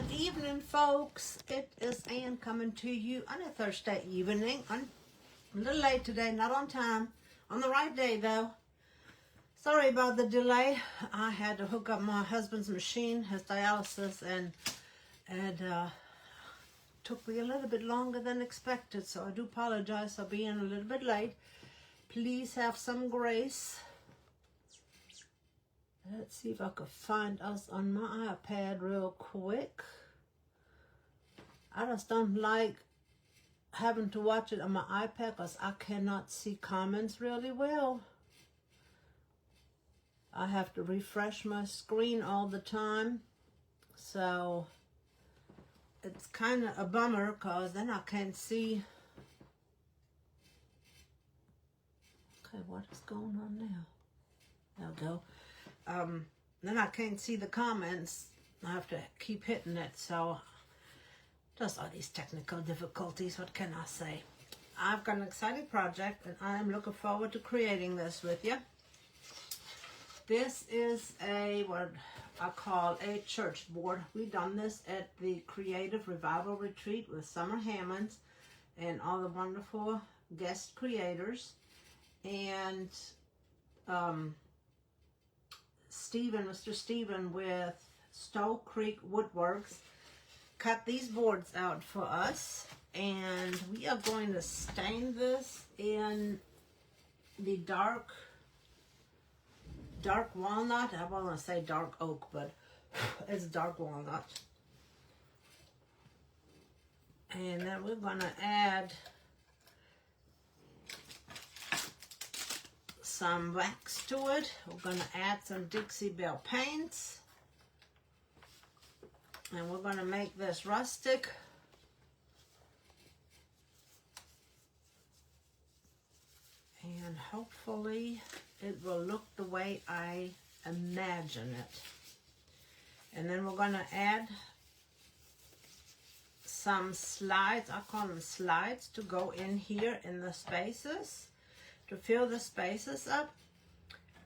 Good evening, folks. It is Ann coming to you on a Thursday evening. I'm a little late today, not on time. On the right day, though. Sorry about the delay. I had to hook up my husband's machine, his dialysis, and took me a little bit longer than expected. So I do apologize for being a little bit late. Please have some grace. Let's see if I could find us on my iPad real quick. I just don't like having to watch it on my iPad because I cannot see comments really well. I have to refresh my screen all the time. So it's kind of a bummer because then I can't see. Okay, what is going on now? There we go. Then I can't see the comments. I have to keep hitting it. So just all these technical difficulties. What can I say? I've got an exciting project and I'm looking forward to creating this with you. This is what I call a church board. We've done this at the Creative Revival Retreat with Summer Hammonds and all the wonderful guest creators. And Mr. Stephen with Stowe Creek Woodworks cut these boards out for us, and we are going to stain this in the dark walnut. I want to say dark oak, but it's dark walnut. And then we're going to add some wax to it. We're going to add some Dixie Belle paints. And we're going to make this rustic. And hopefully it will look the way I imagine it. And then we're going to add some slides. I call them slides, to go in here in the spaces, to fill the spaces up.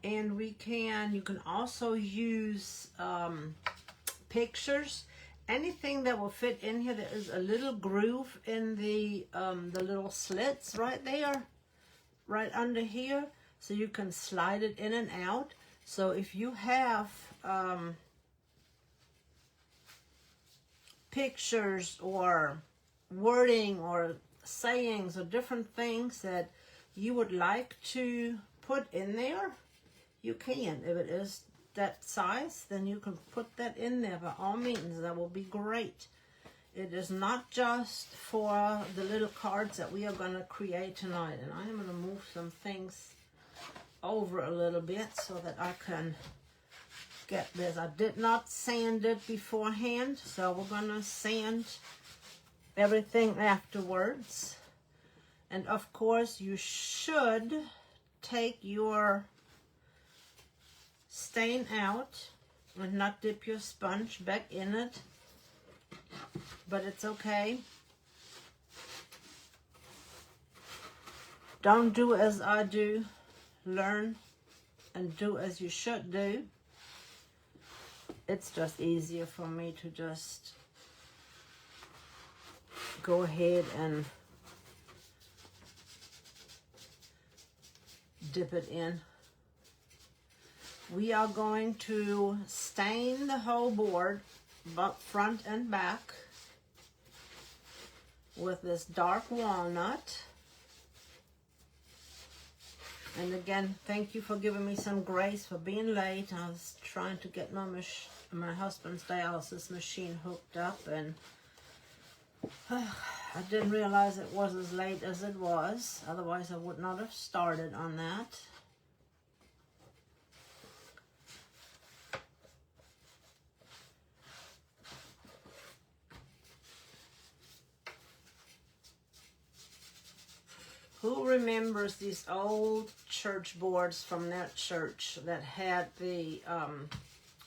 And you can also use pictures, anything that will fit in here. There is a little groove in the little slits right there, right under here, so you can slide it in and out. So if you have pictures or wording or sayings or different things that you would like to put in there, you can. If it is that size, then you can put that in there. By all means, that will be great. It is not just for the little cards that we are going to create tonight. And I'm going to move some things over a little bit so that I can get this. I did not sand it beforehand, so we're going to sand everything afterwards. And of course, you should take your stain out and not dip your sponge back in it, but it's okay. Don't do as I do. Learn and do as you should do. It's just easier for me to just go ahead and dip it in. We are going to stain the whole board, both front and back, with this dark walnut. And again, thank you for giving me some grace for being late. I was trying to get my husband's dialysis machine hooked up, and I didn't realize it was as late as it was. Otherwise, I would not have started on that. Who remembers these old church boards from that church that had the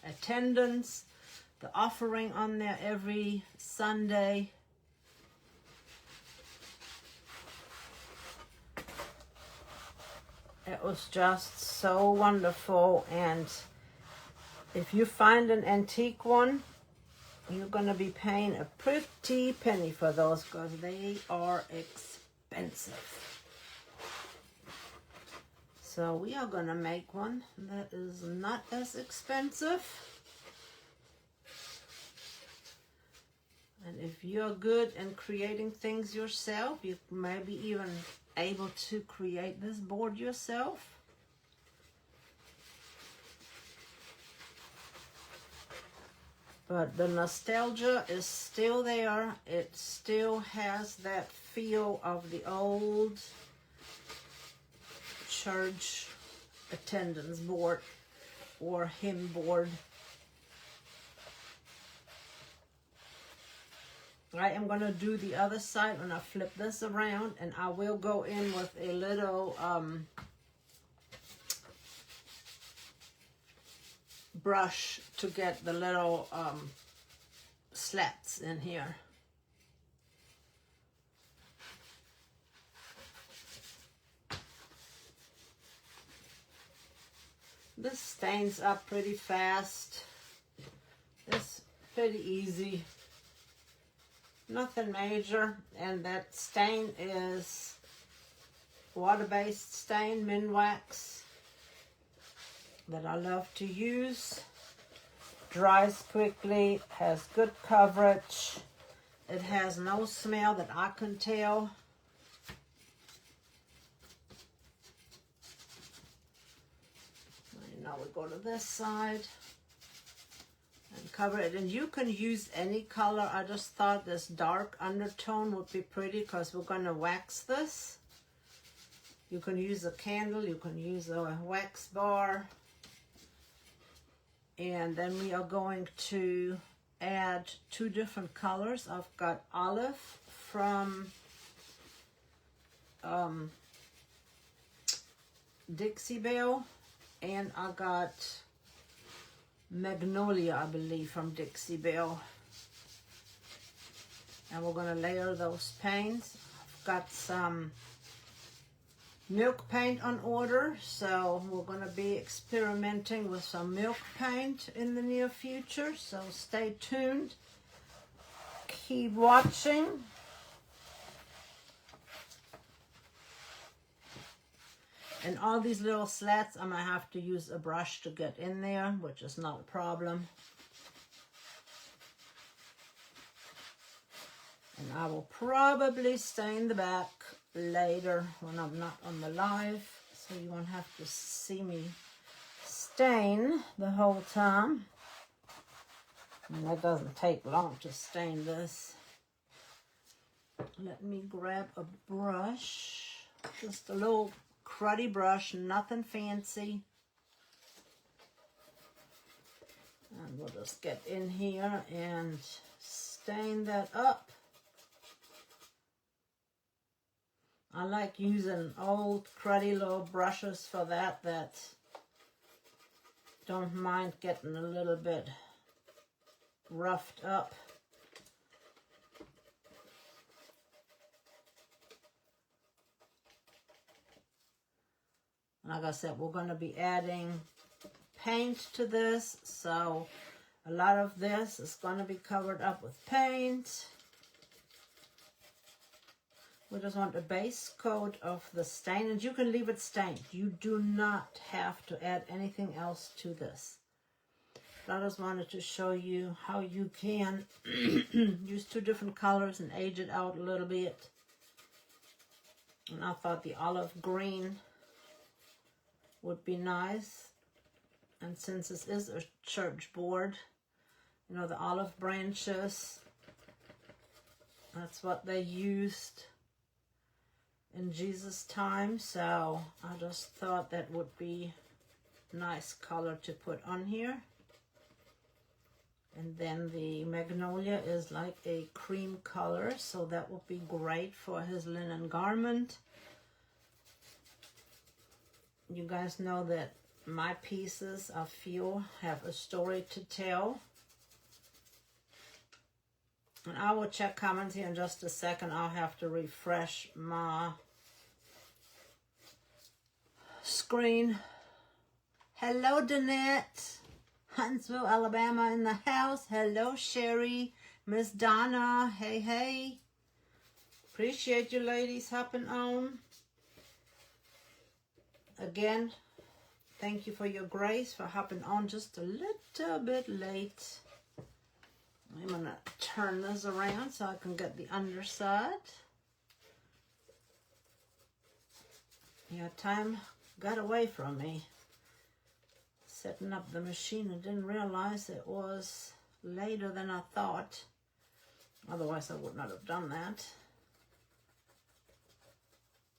attendance, the offering on there every Sunday? It was just so wonderful. And if you find an antique one, you're going to be paying a pretty penny for those because they are expensive. So we are going to make one that is not as expensive. And if you're good in creating things yourself, you may be even able to create this board yourself. But the nostalgia is still there. It still has that feel of the old church attendance board or hymn board. I am going to do the other side when I flip this around, and I will go in with a little brush to get the little slats in here. This stains up pretty fast. It's pretty easy. Nothing major, and that stain is water-based stain, Minwax, that I love to use. Dries quickly, has good coverage. It has no smell that I can tell. And now we go to this side and cover it. And you can use any color. I just thought this dark undertone would be pretty because we're going to wax this. You can use a candle, you can use a wax bar. And then we are going to add two different colors. I've got olive from Dixie Belle, and I got magnolia, I believe, from Dixie Belle. And we're going to layer those paints. I've got some milk paint on order, so we're going to be experimenting with some milk paint in the near future, so stay tuned, keep watching. And all these little slats, I'm going to have to use a brush to get in there, which is not a problem. And I will probably stain the back later when I'm not on the live, so you won't have to see me stain the whole time. And that doesn't take long to stain this. Let me grab a brush, just a little cruddy brush, nothing fancy. And we'll just get in here and stain that up. I like using old cruddy little brushes for that don't mind getting a little bit roughed up. Like I said, we're going to be adding paint to this, so a lot of this is going to be covered up with paint. We just want a base coat of the stain, and you can leave it stained. You do not have to add anything else to this. But I just wanted to show you how you can use two different colors and age it out a little bit. And I thought the olive green would be nice. And since this is a church board, you know, the olive branches, that's what they used in Jesus' time, so I just thought that would be a nice color to put on here. And then the magnolia is like a cream color, so that would be great for his linen garment. You guys know that my pieces, I feel, have a story to tell. And I will check comments here in just a second. I'll have to refresh my screen. Hello, Danette. Huntsville, Alabama in the house. Hello, Sherry. Miss Donna. Hey, hey. Appreciate you ladies hopping on. Again, thank you for your grace for hopping on just a little bit late. I'm going to turn this around so I can get the underside. Yeah, time got away from me. Setting up the machine, I didn't realize it was later than I thought. Otherwise, I would not have done that.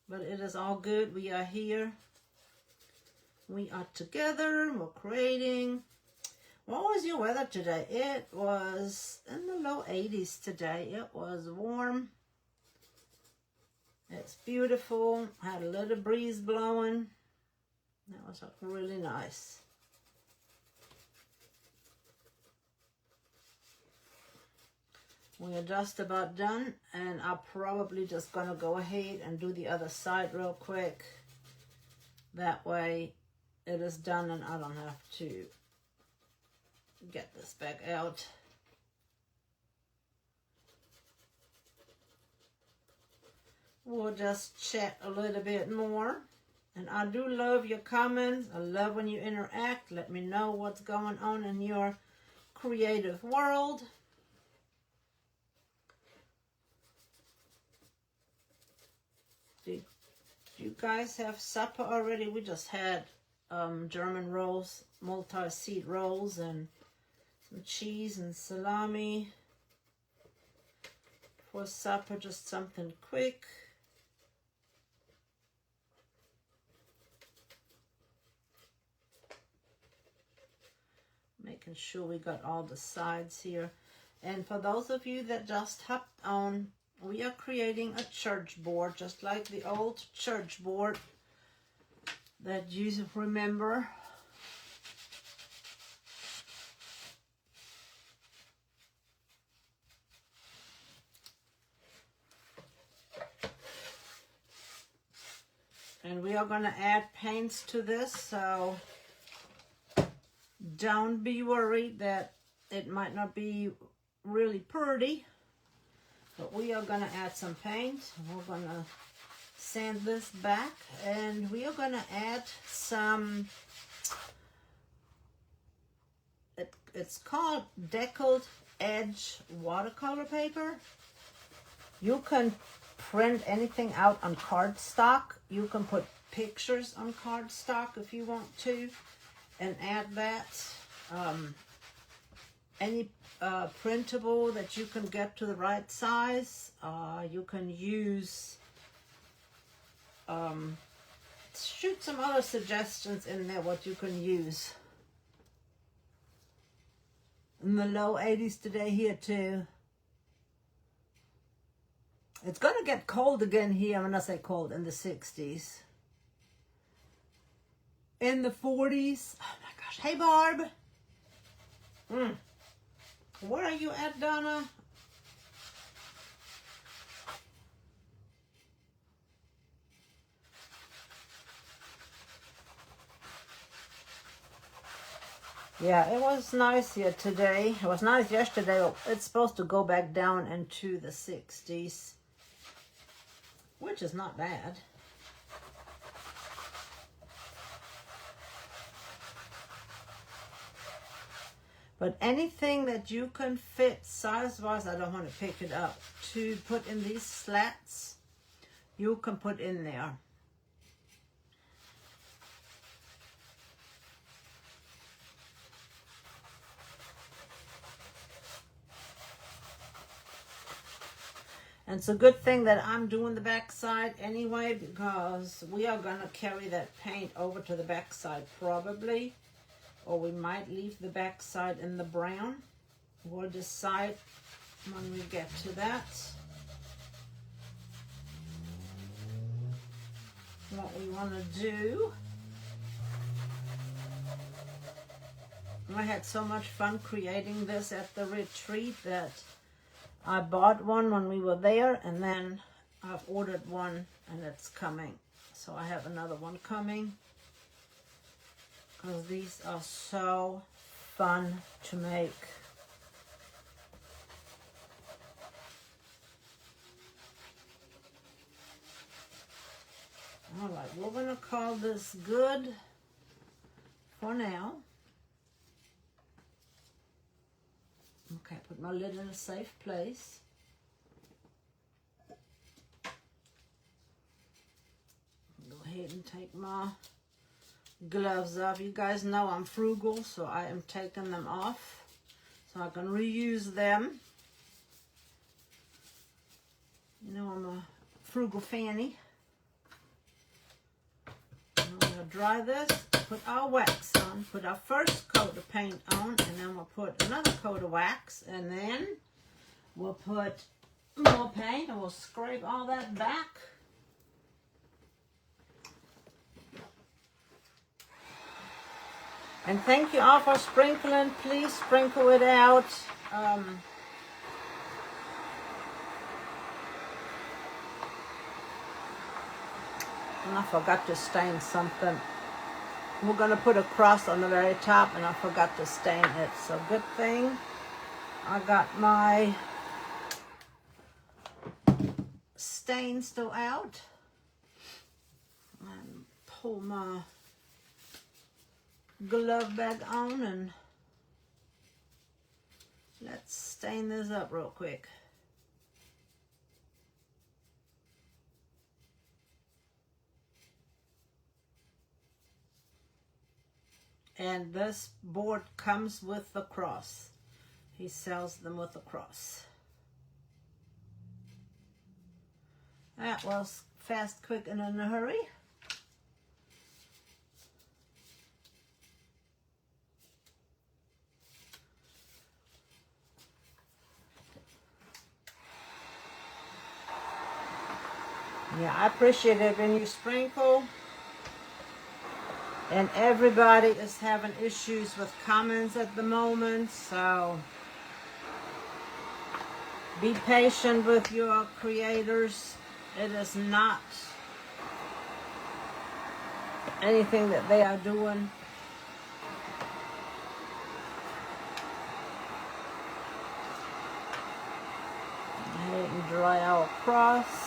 But it is all good. We are here. We are together. We're creating. What was your weather today? It was in the low 80s today. It was warm. It's beautiful. Had a little breeze blowing. That was really nice. We are just about done, and I'm probably just going to go ahead and do the other side real quick. That way it is done and I don't have to get this back out. We'll just chat a little bit more. And I do love your comments. I love when you interact. Let me know what's going on in your creative world. Did you guys have supper already? We just had German rolls, multi-seed rolls, and some cheese and salami for supper. Just something quick. Making sure we got all the sides here. And for those of you that just hopped on, we are creating a church board, just like the old church board that you remember. And we are going to add paints to this, so don't be worried that it might not be really pretty. But we are going to add some paint. We're going to sand this back. And we are going to add some, it's called Decor Edge watercolor paper. You can print anything out on cardstock. You can put pictures on cardstock if you want to and add that. Any printable that you can get to the right size. You can use, shoot some other suggestions in there what you can use. In the low 80s today here too. It's going to get cold again here. When I say cold, in the 60s. In the 40s. Oh my gosh. Hey, Barb. Where are you at, Donna? Yeah, it was nice here today. It was nice yesterday. It's supposed to go back down into the 60s, which is not bad. But anything that you can fit size-wise, I don't want to pick it up, to put in these slats, you can put in there. And it's a good thing that I'm doing the back side anyway, because we are going to carry that paint over to the back side probably. Or we might leave the back side in the brown. We'll decide when we get to that what we want to do. I had so much fun creating this at the retreat that I bought one when we were there, and then I've ordered one and it's coming. So I have another one coming, because these are so fun to make. All right, we're going to call this good for now. Okay, put my lid in a safe place. Go ahead and take my gloves off. You guys know I'm frugal, so I am taking them off so I can reuse them. You know I'm a frugal fanny. I'm going to dry this, put our wax on, put our first coat of paint on, and then we'll put another coat of wax, and then we'll put more paint, and we'll scrape all that back. And thank you all for sprinkling. Please sprinkle it out. And I forgot to stain something. We're going to put a cross on the very top, and I forgot to stain it. So good thing I got my stain still out. And pull my glove bag on, and let's stain this up real quick. And this board comes with the cross. He sells them with a cross. That was fast, quick, and in a hurry. Yeah, I appreciate it when you sprinkle. And everybody is having issues with comments at the moment, so be patient with your creators. It is not anything that they are doing. Go ahead and dry our cross.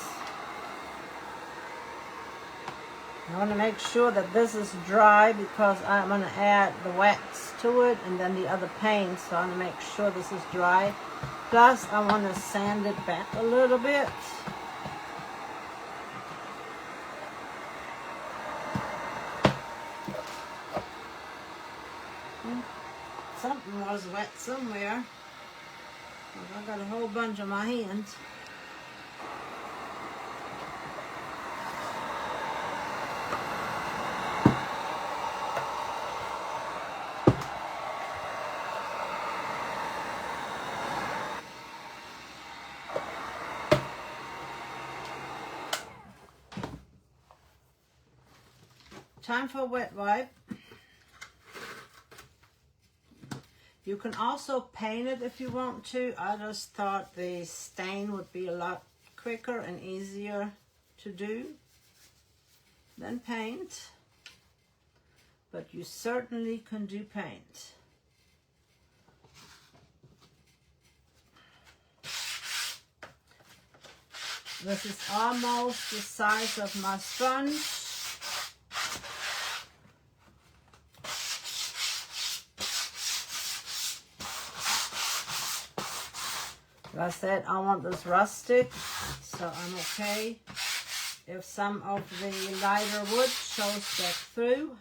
I want to make sure that this is dry because I'm going to add the wax to it and then the other paint. So I want to make sure this is dry. Plus, I want to sand it back a little bit. Something was wet somewhere. I got a whole bunch on my hands. Time for a wet wipe. You can also paint it if you want to. I just thought the stain would be a lot quicker and easier to do than paint. But you certainly can do paint. This is almost the size of my sponge. Like I said, I want this rustic, so I'm okay if some of the lighter wood shows that through.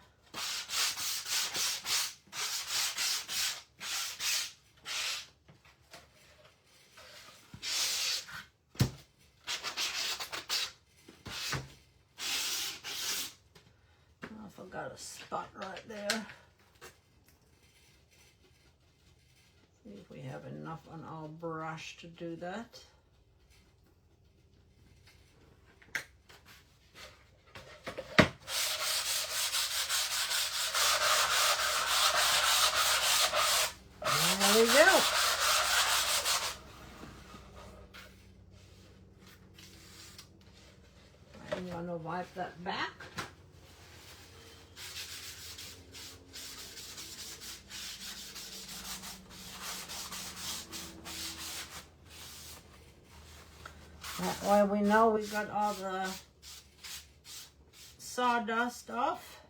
I forgot a spot right there. See if we have enough on our brush to do that. There we go. I'm going to wipe that back. That way we know we got all the sawdust off.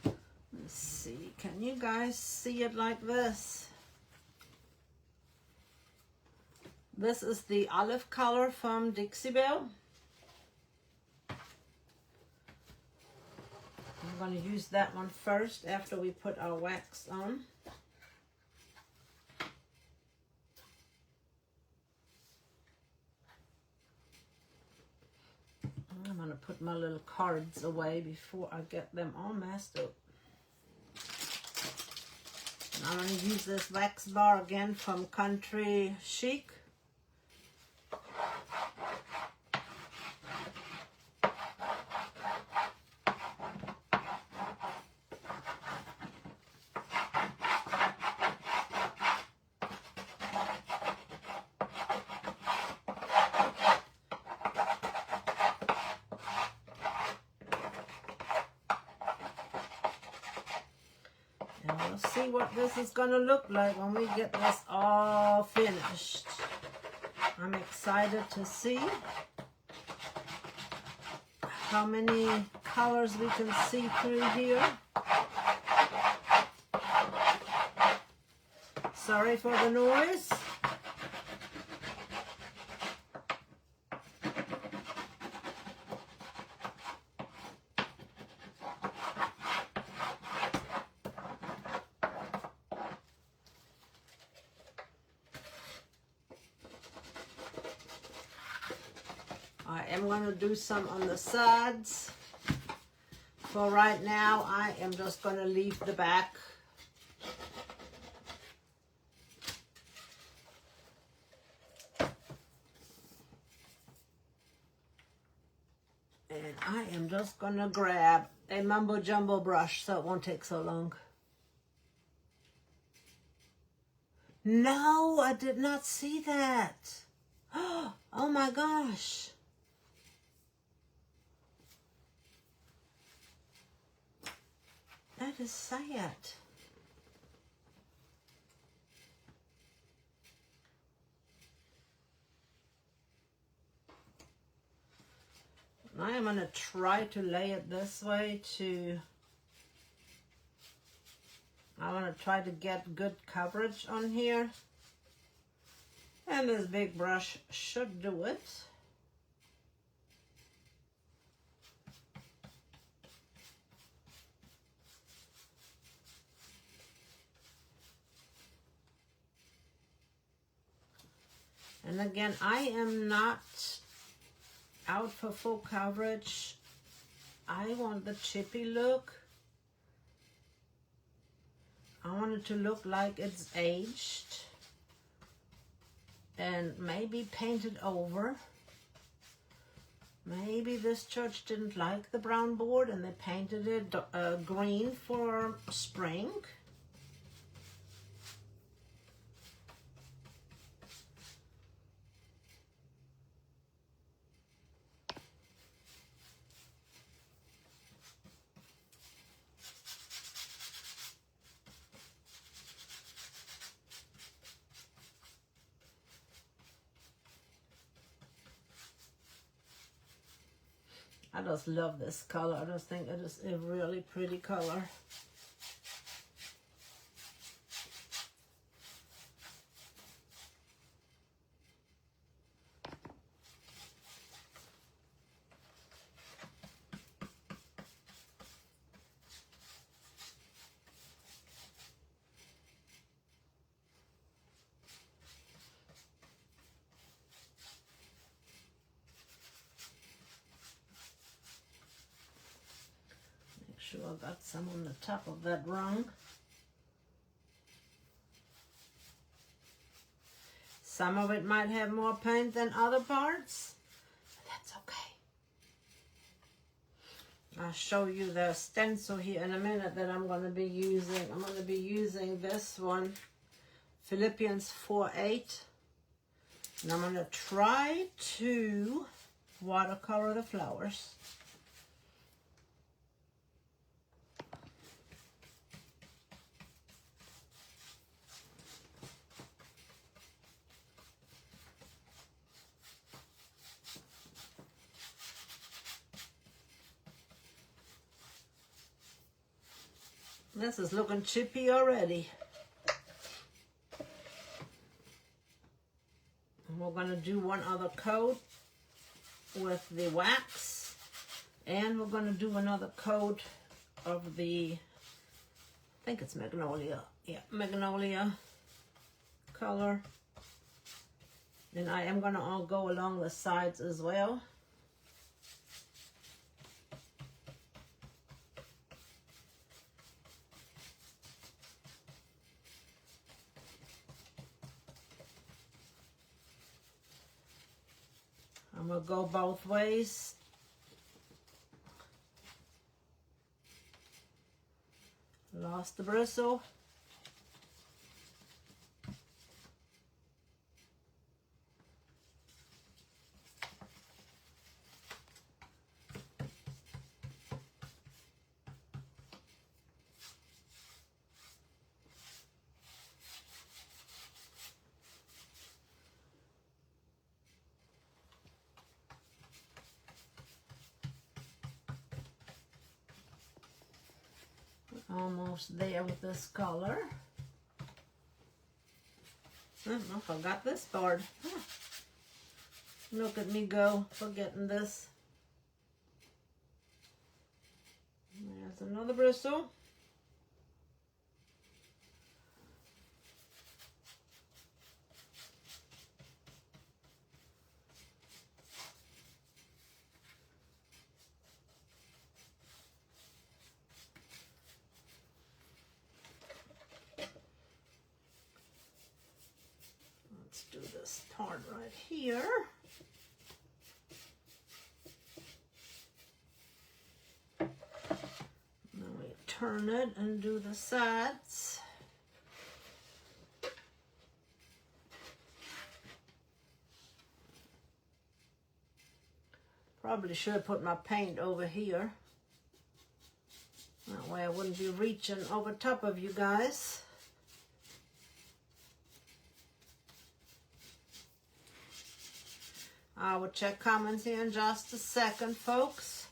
Let's see, can you guys see it like this? This is the olive color from Dixie Belle. I'm going to use that one first after we put our wax on. I'm going to put my little cards away before I get them all messed up. And I'm going to use this wax bar again from Country Chic. See what this is gonna look like when we get this all finished. I'm excited to see how many colors we can see through here. Sorry for the noise. I am going to do some on the sides. For right now, I am just going to leave the back. And I am just going to grab a mumbo jumbo brush so it won't take so long. No, I did not see that. Oh my gosh. That is sad. I am going to try to lay it this way I want to try to get good coverage on here. And this big brush should do it. And again, I am not out for full coverage. I want the chippy look. I want it to look like it's aged and maybe painted over. Maybe this church didn't like the brown board and they painted it green for spring. I just love this color. I just think it is a really pretty color. Sure, I got some on the top of that rung. Some of it might have more paint than other parts, but that's okay. I'll show you the stencil here in a minute that I'm going to be using. I'm going to be using this one, Philippians 4:8, and I'm going to try to watercolor the flowers. This is looking chippy already. And we're going to do one other coat with the wax. And we're going to do another coat of the, I think it's magnolia. Yeah, magnolia color. And I am going to all go along the sides as well. I'm going to go both ways. Lost the bristle. Almost there with this color. I forgot this part. Look at me go, forgetting this. There's another bristle. Let's do this part right here. Then we turn it and do the sides. Probably should have put my paint over here. That way I wouldn't be reaching over top of you guys. I will check comments here in just a second, folks.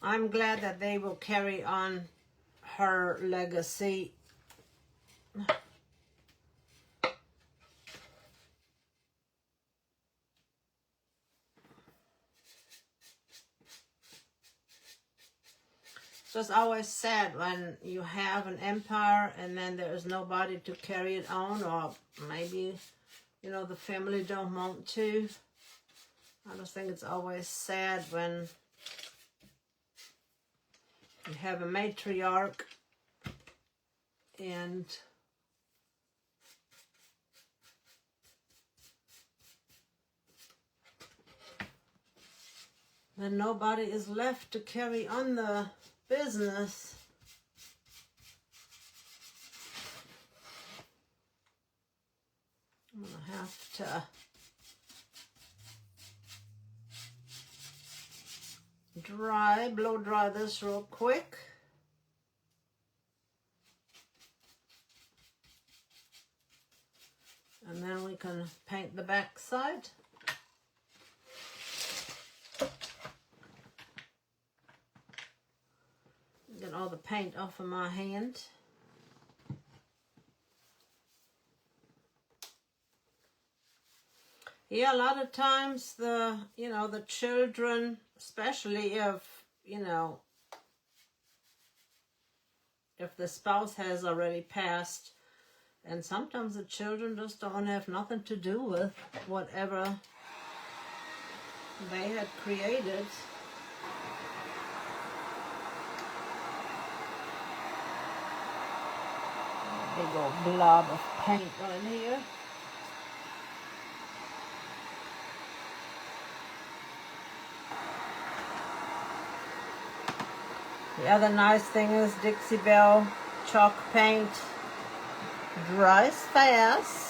I'm glad that they will carry on her legacy. So it's always sad when you have an empire and then there is nobody to carry it on, or maybe, you know, the family don't want to. I just think it's always sad when you have a matriarch and then nobody is left to carry on the business. I'm gonna have to blow dry this real quick. And then we can paint the back side. Get all the paint off of my hand. Yeah, a lot of times the children, especially if, if the spouse has already passed, and sometimes the children just don't have nothing to do with whatever they had created. Big old blob of paint on here. The other nice thing is Dixie Belle chalk paint dries fast.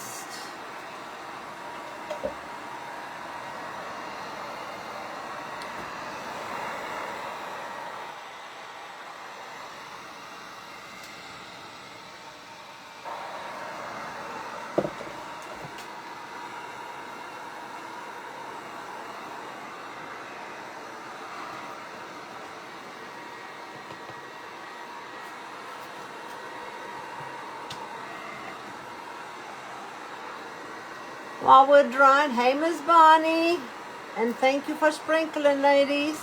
while we're drying. Hey, Miss Bonnie. And thank you for sprinkling, ladies.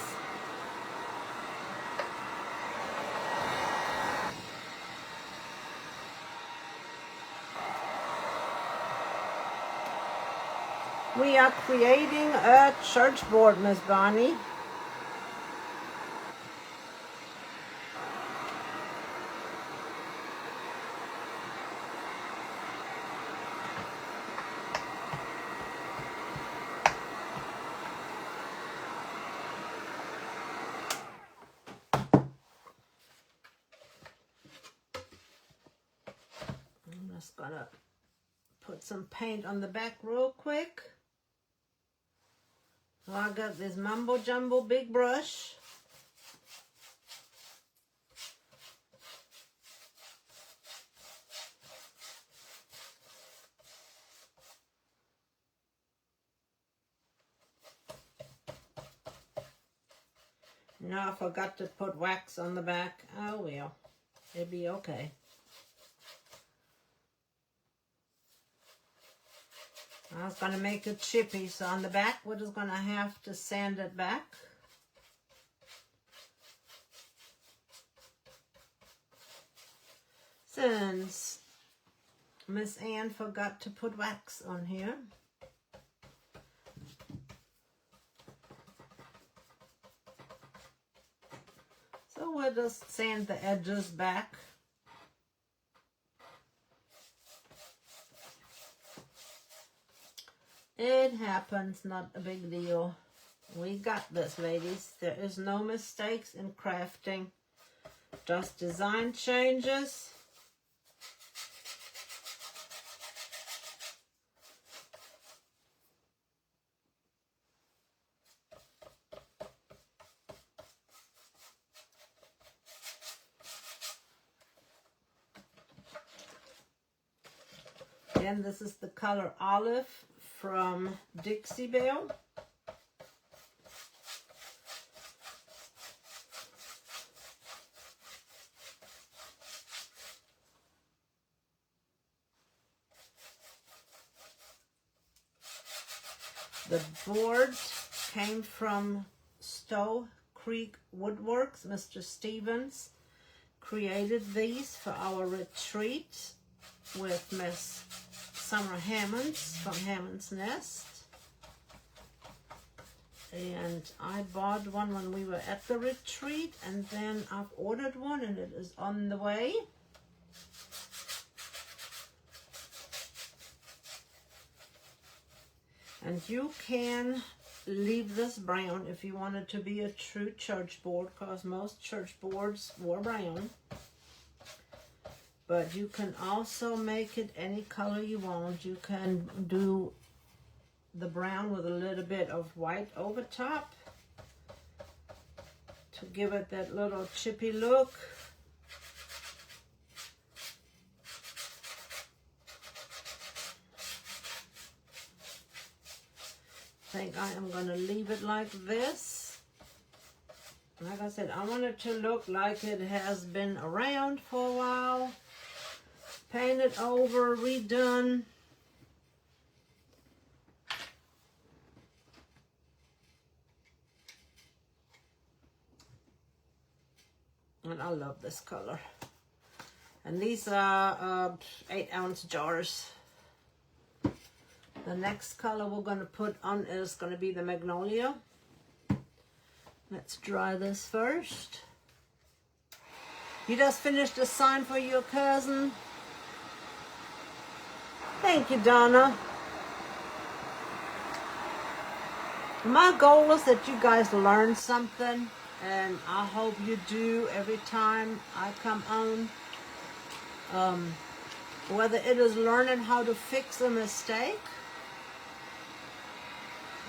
We are creating a church board, Miss Bonnie. I'm just gonna put some paint on the back real quick. So I got this Mumbo Jumbo big brush. No, I forgot to put wax on the back. Oh well, it'll be okay. I was going to make it chippy, so on the back we're just going to have to sand it back. Since Miss Ann forgot to put wax on here. So we'll just sand the edges back. It happens, not a big deal. We got this, ladies. There is no mistakes in crafting. Just design changes. Again, this is the color Olive from Dixie Belle. The board came from Stowe Creek Woodworks. Mr. Stevens created these for our retreat with Miss Summer Hammonds from Hammond's Nest. And I bought one when we were at the retreat, and then I've ordered one and it is on the way. And you can leave this brown if you want it to be a true church board, because most church boards were brown. But you can also make it any color you want. You can do the brown with a little bit of white over top to give it that little chippy look. I think I am going to leave it like this. Like I said, I want it to look like it has been around for a while. Painted over, redone. And I love this color. And these are 8-ounce jars. The next color we're going to put on is going to be the Magnolia. Let's dry this first. You just finished a sign for your cousin. Thank you, Donna. My goal is that you guys learn something, and I hope you do every time I come on. Whether it is learning how to fix a mistake,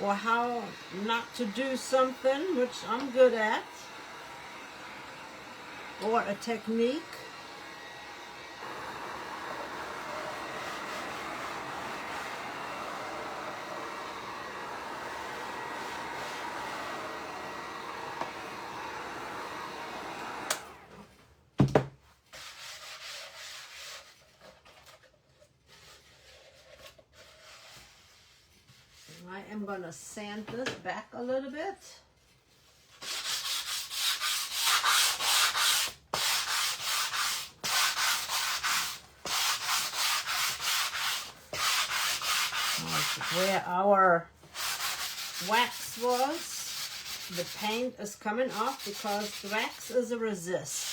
or how not to do something, which I'm good at, or a technique. I'm going to sand this back a little bit. Where our wax was, the paint is coming off because the wax is a resist.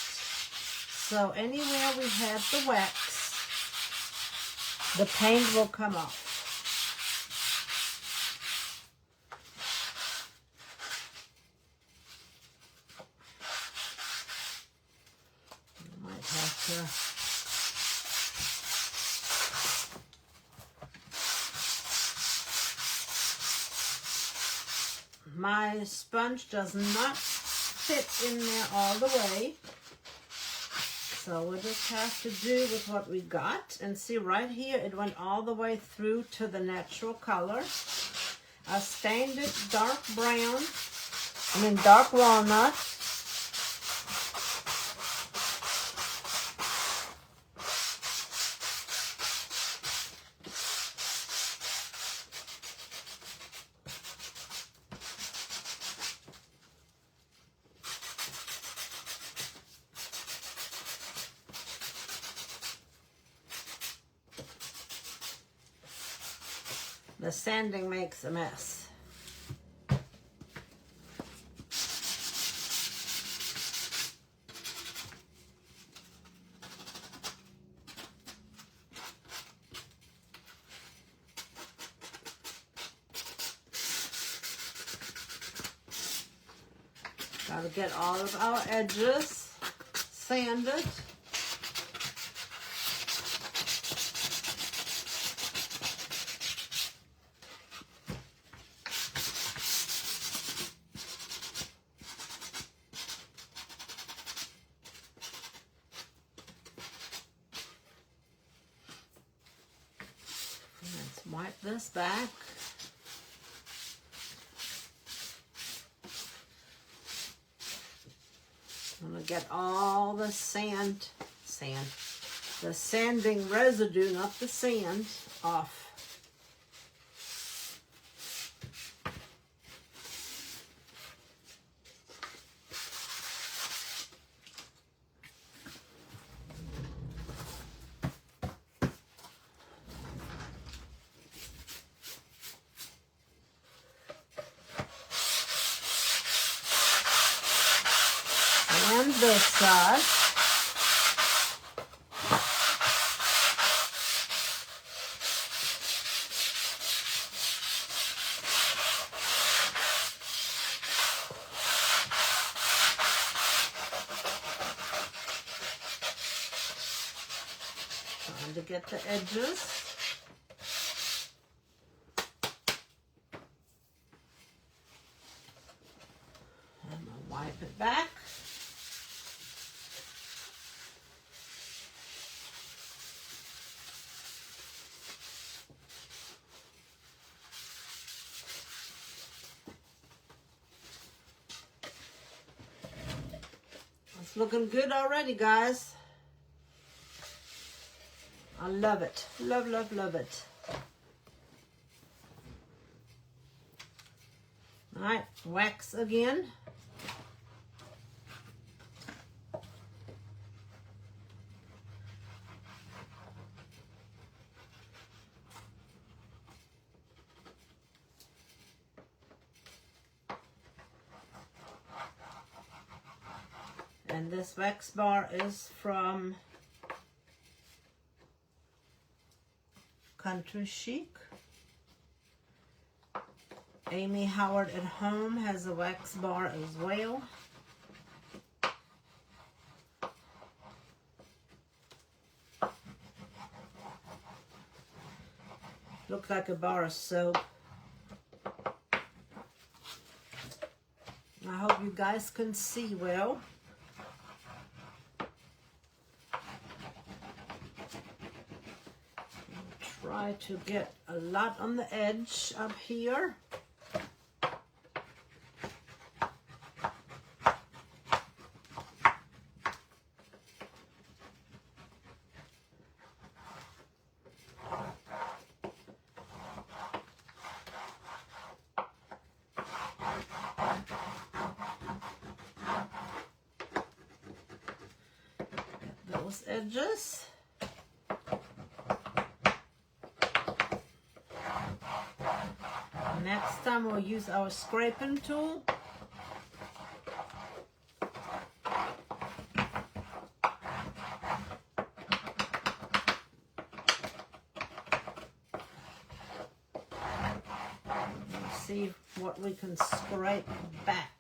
So anywhere we have the wax, the paint will come off. You might have to my sponge does not fit in there all the way. So we'll just have to do with what we got. And see right here, it went all the way through to the natural color. I stained it dark brown, dark walnut. The sanding makes a mess. Gotta get all of our edges sanded. Let's wipe this back. I'm going to get all the the sanding residue, not the sand, off. And this side. Trying to get the edges. I'm going to wipe it back. It's looking good already, guys. I love it. Love, love, love it. All right, wax again. And this wax bar is from Country Chic. Amy Howard at Home has a wax bar as well. Looked like a bar of soap. I hope you guys can see well. Try to get a lot on the edge up here. those edges. Next time we'll use our scraping tool. See what we can scrape back.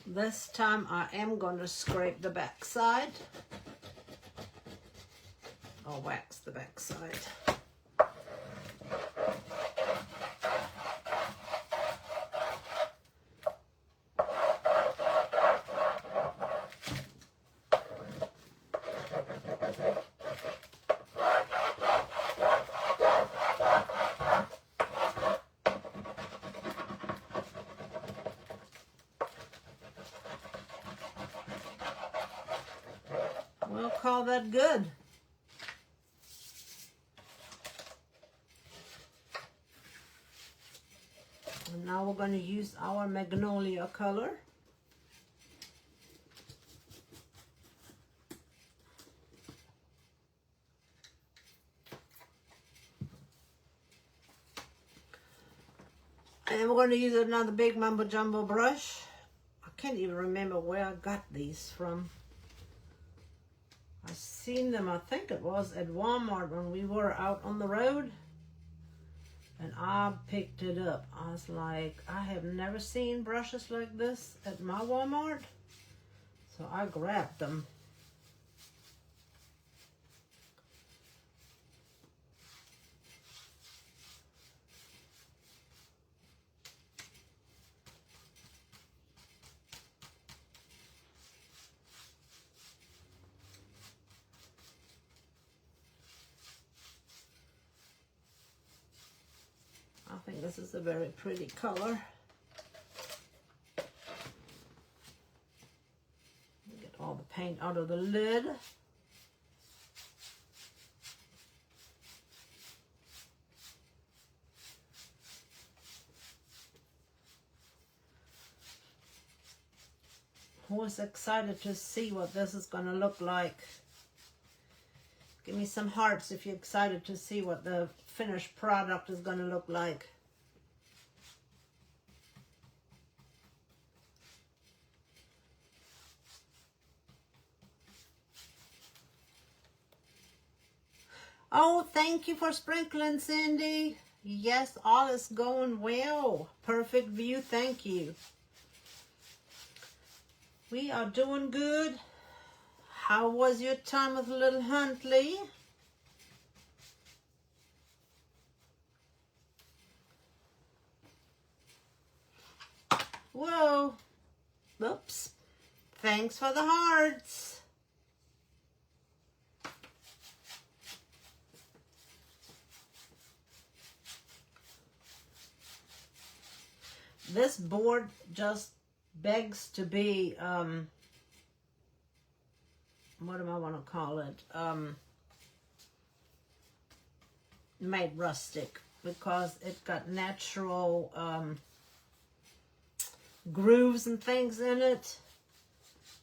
This time I am going to scrape the back side, or wax the back side. We'll call that good. And now we're going to use our magnolia color. And we're going to use another big mumbo jumbo brush. I can't even remember where I got these from. I seen them, I think it was at Walmart when we were out on the road, and I picked it up. I was like, I have never seen brushes like this at my Walmart, so I grabbed them. I think this is a very pretty color. Get all the paint out of the lid. Who's excited to see what this is going to look like? Give me some hearts if you're excited to see what the finished product is going to look like. Oh, thank you for sprinkling, Cindy. Yes, all is going well. Perfect view, thank you. We are doing good. How was your time with little Huntley? Whoa. Oops. Thanks for the hearts. This board just begs to be, what do I want to call it? Made rustic, because it got natural grooves and things in it.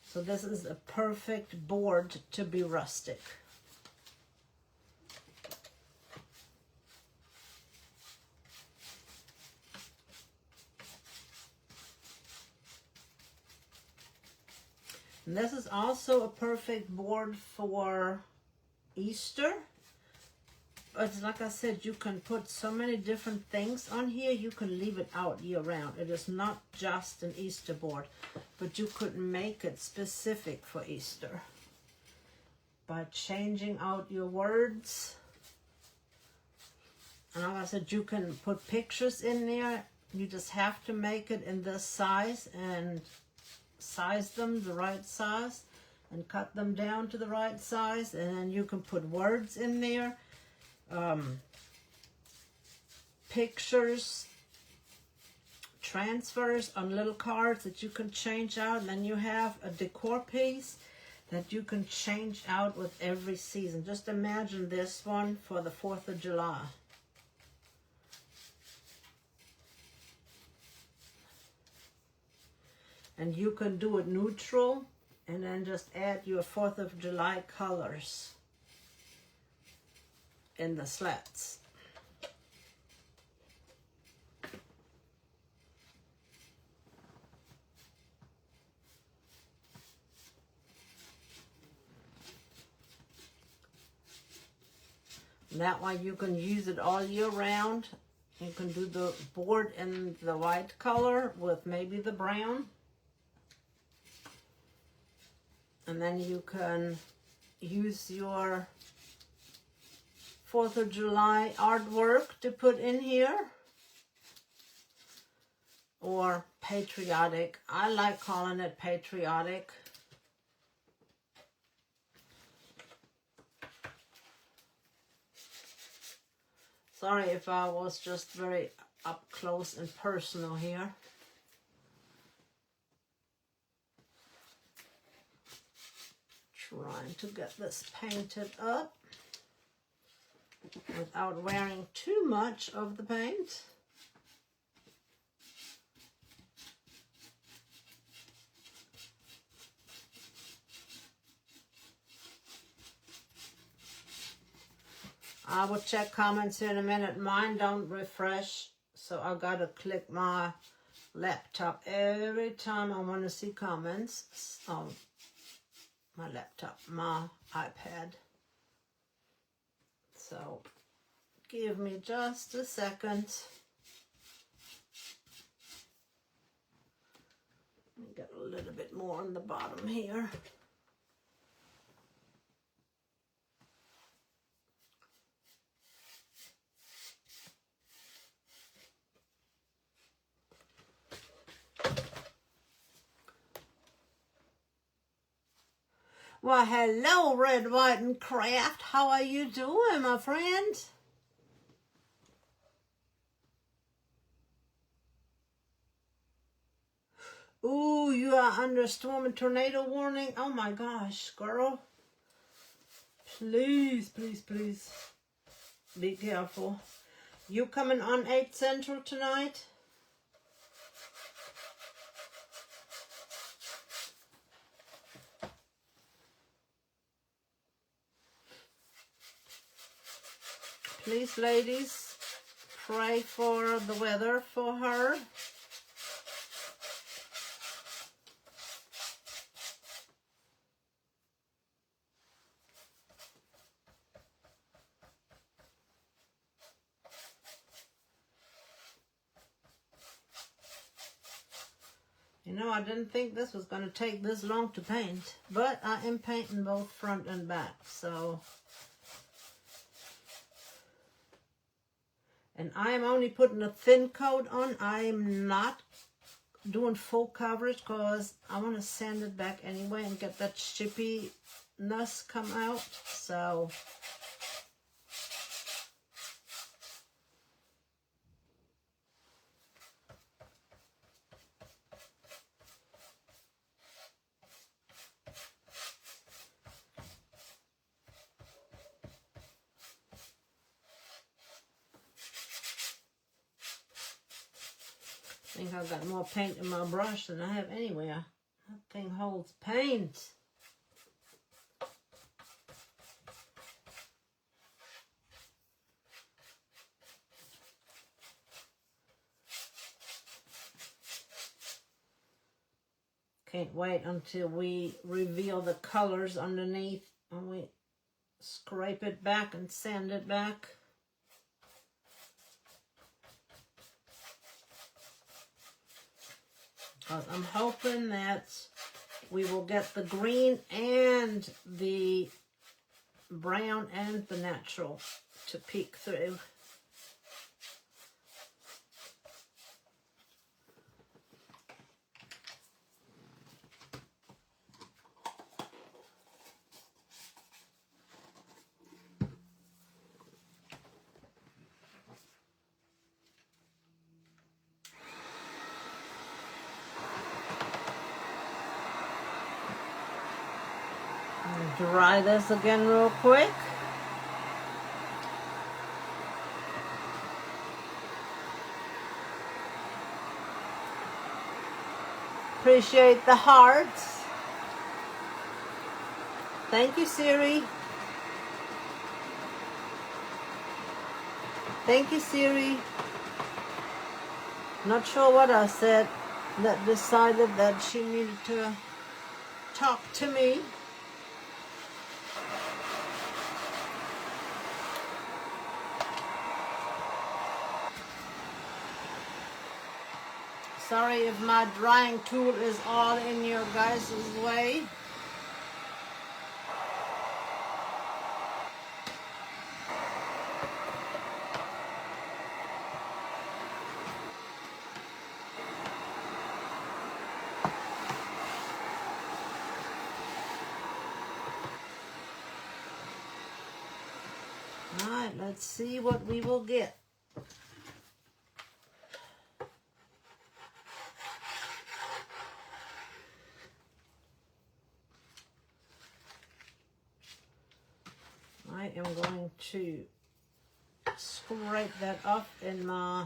So this is a perfect board to be rustic. And this is also a perfect board for Easter. But like I said, you can put so many different things on here. You can leave it out year round. It is not just an Easter board, but you could make it specific for Easter by changing out your words. And like I said, you can put pictures in there. You just have to make it in this size and size them the right size and cut them down to the right size, and then you can put words in there, pictures, transfers on little cards that you can change out, and then you have a decor piece that you can change out with every season. Just imagine this one for the 4th of July. And you can do it neutral and then just add your 4th of July colors in the slats. That way you can use it all year round. You can do the board in the white color with maybe the brown. And then you can use your 4th of July artwork to put in here. Or patriotic. I like calling it patriotic. Sorry if I was just very up close and personal here. Trying to get this painted up without wearing too much of the paint. I will check comments in a minute. Mine don't refresh, so I gotta click my laptop every time I want to see comments. Oh, my laptop, my iPad. So give me just a second. Let me get a little bit more on the bottom here. Well, hello, Red, White, and Craft. How are you doing, my friend? Ooh, you are under storm and tornado warning. Oh my gosh, girl. Please, please, please be careful. You coming on 8 Central tonight? Please, ladies, pray for the weather for her. You know, I didn't think this was going to take this long to paint, but I am painting both front and back, so... And I am only putting a thin coat on. I am not doing full coverage because I want to sand it back anyway and get that chippiness come out. So I think I've got more paint in my brush than I have anywhere. That thing holds paint. Can't wait until we reveal the colors underneath and we scrape it back and sand it back. I'm hoping that we will get the green and the brown and the natural to peek through. Dry this again real quick. appreciate the hearts. Thank you, Siri. Thank you, Siri. Not sure what I said that decided that she needed to talk to me. Sorry if my drying tool is all in your guys' way. Alright, let's see what we will get. I am going to scrape that up in my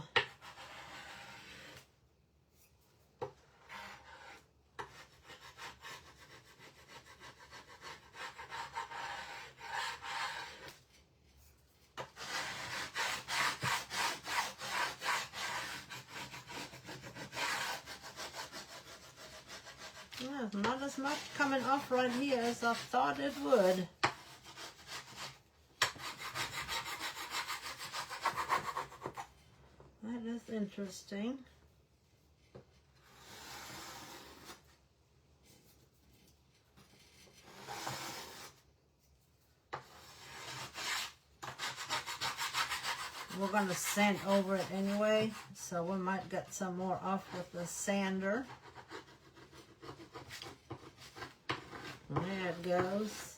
not as much coming off right here as I thought it would. That is interesting. We're going to sand over it anyway, so we might get some more off with the sander. There it goes.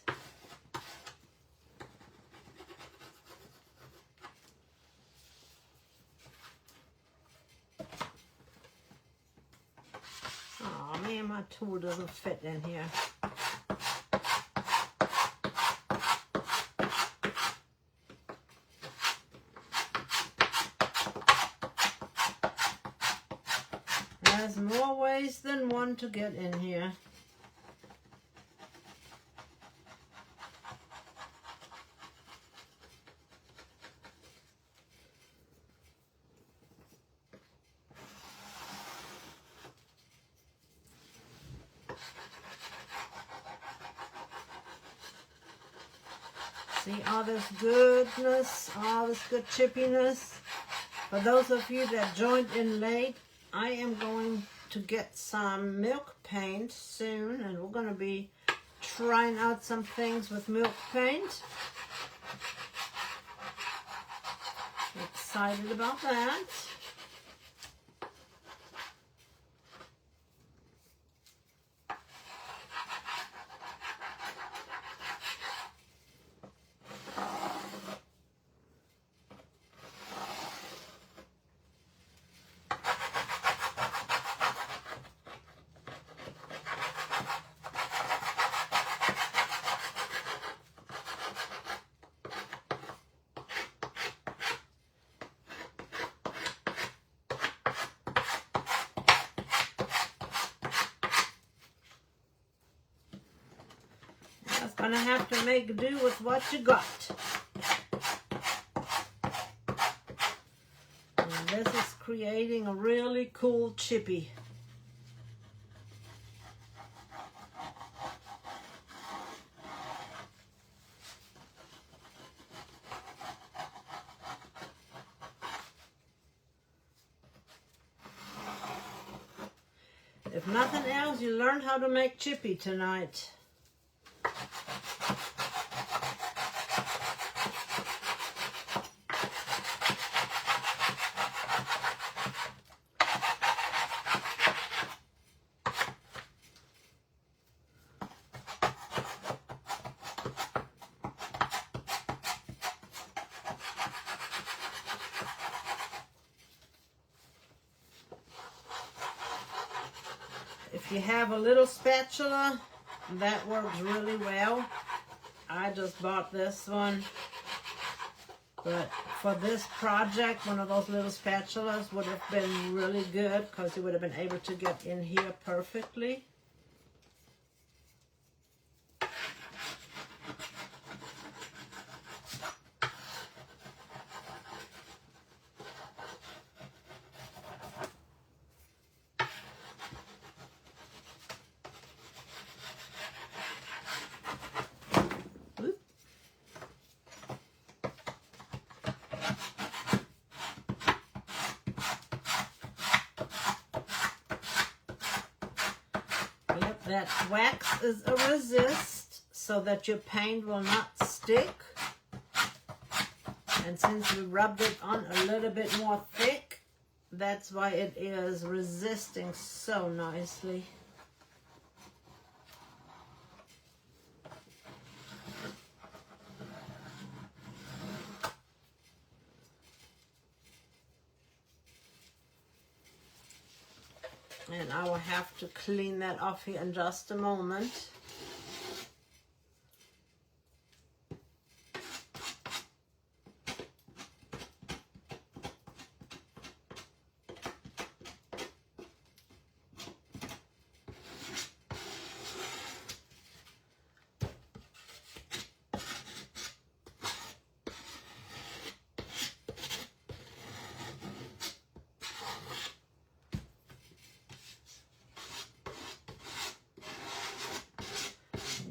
Oh man, my tool doesn't fit in here. There's more ways than one to get in here. See all this goodness, all this good chippiness. For those of you that joined in late, I am going to get some milk paint soon, and we're going to be trying out some things with milk paint. Excited about that. Gonna have to make do with what you got. And this is creating a really cool chippy. If nothing else, you learned how to make chippy tonight. If you have a little spatula, that works really well. I just bought this one But for this project, one of those little spatulas would have been really good because you would have been able to get in here perfectly. That wax is a resist so that your paint will not stick. And since we rubbed it on a little bit more thick, that's why it is resisting so nicely. And I will have to clean that off here in just a moment.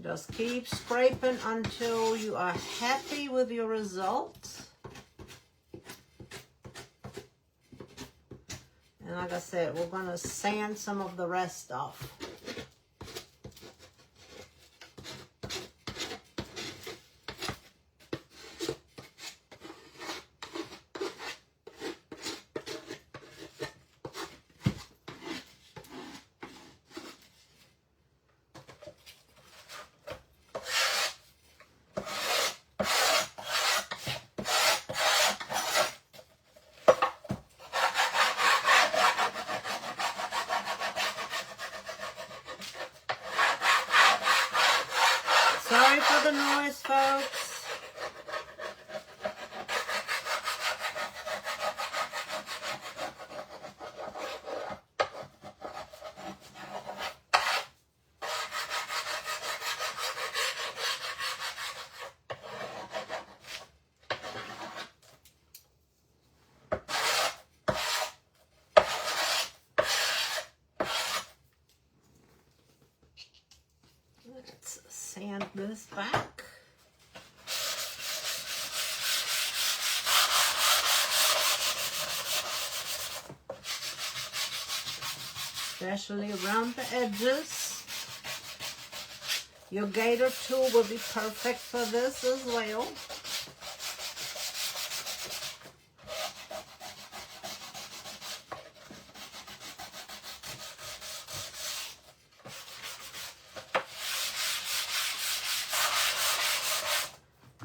Just keep scraping until you are happy with your result. And like I said, we're going to sand some of the rest off. Sorry for the noise, folks. Let's sand this back. Especially around the edges. Your gator tool will be perfect for this as well.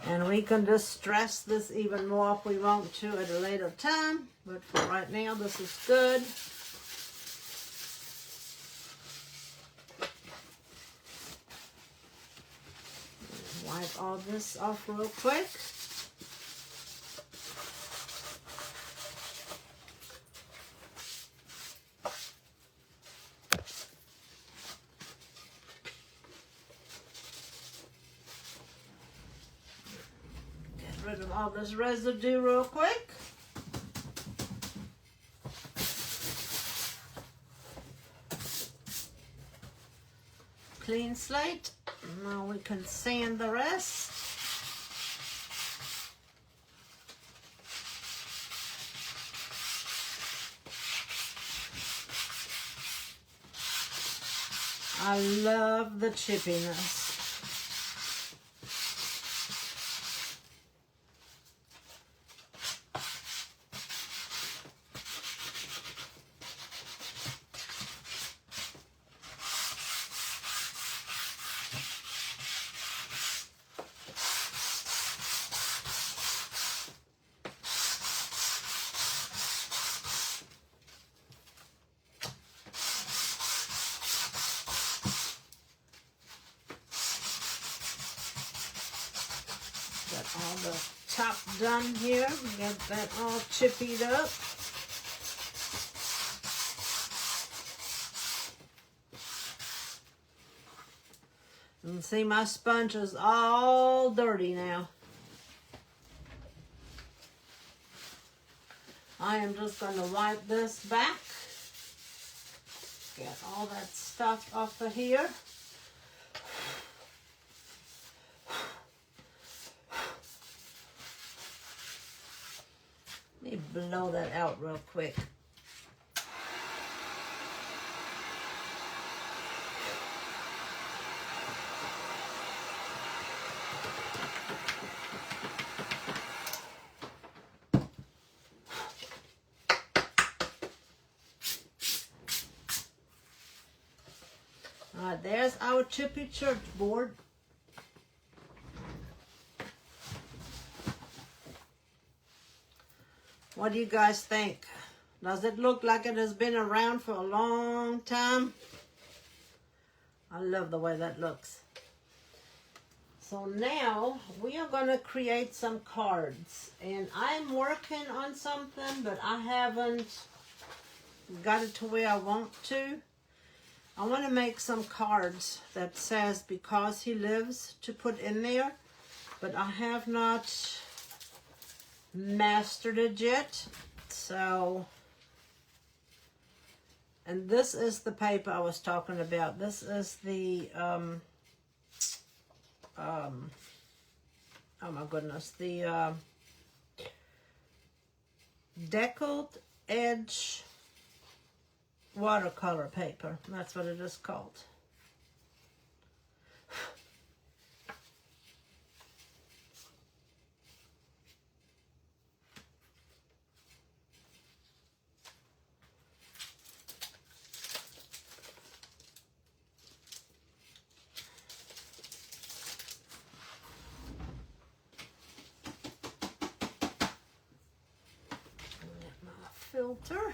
And we can just stress this even more if we want to at a later time. But for right now, this is good. Wipe all this off real quick. Rid of all this residue real quick. Clean slate. Now we can sand the rest. I love the chippiness. All the top done here. Get that all chippied up. And see, my sponge is all dirty now. I am just going to wipe this back. Get all that stuff off of here. Let me blow that out real quick. Alright, there's our Chippy church board. What do you guys think? Does it look like it has been around for a long time? I love the way that looks. So now we are going to create some cards. And I'm working on something, but I haven't got it to where I want to. I want to make some cards that says because he lives to put in there, but I have not mastered it yet. So, and this is the paper I was talking about. This is the, oh my goodness, the Decor Edge watercolor paper. That's what it is called. Get my filter.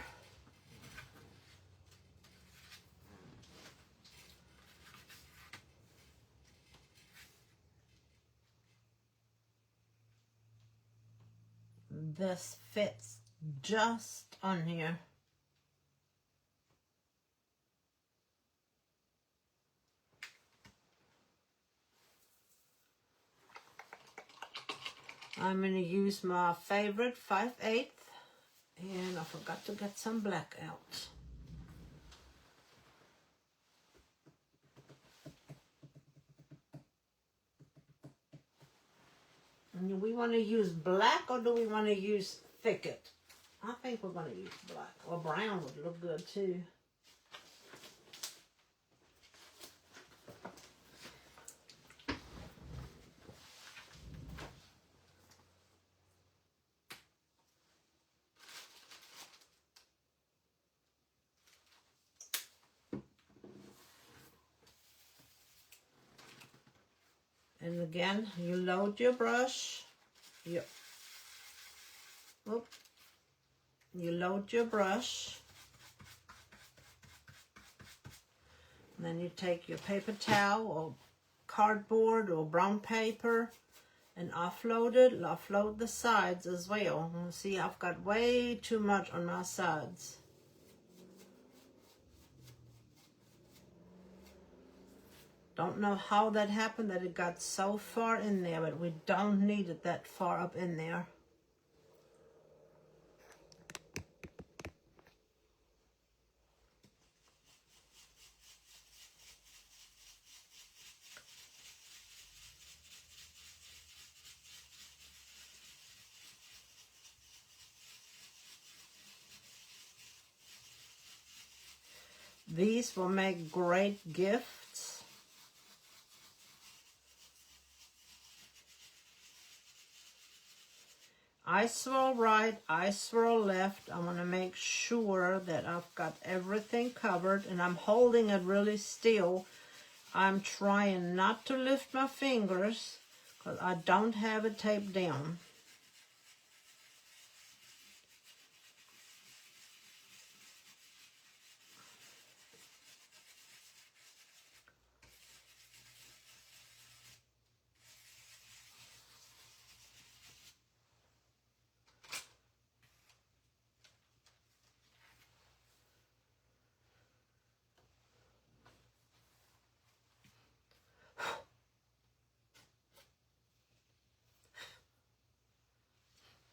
This fits just on here. I'm going to use my favorite 5/8, and I forgot to get some black out. And we want to use black, or do we want to use thicket? I think we're going to use black, or brown would look good too. And again, you load your brush. You load your brush. And then you take your paper towel or cardboard or brown paper and offload it. Offload the sides as well. See, I've got way too much on my sides. Don't know how that happened, that it got so far in there, but we don't need it that far up in there. These will make great gifts. I swirl right, I swirl left. I want to make sure that I've got everything covered, and I'm holding it really still. I'm trying not to lift my fingers because I don't have it taped down.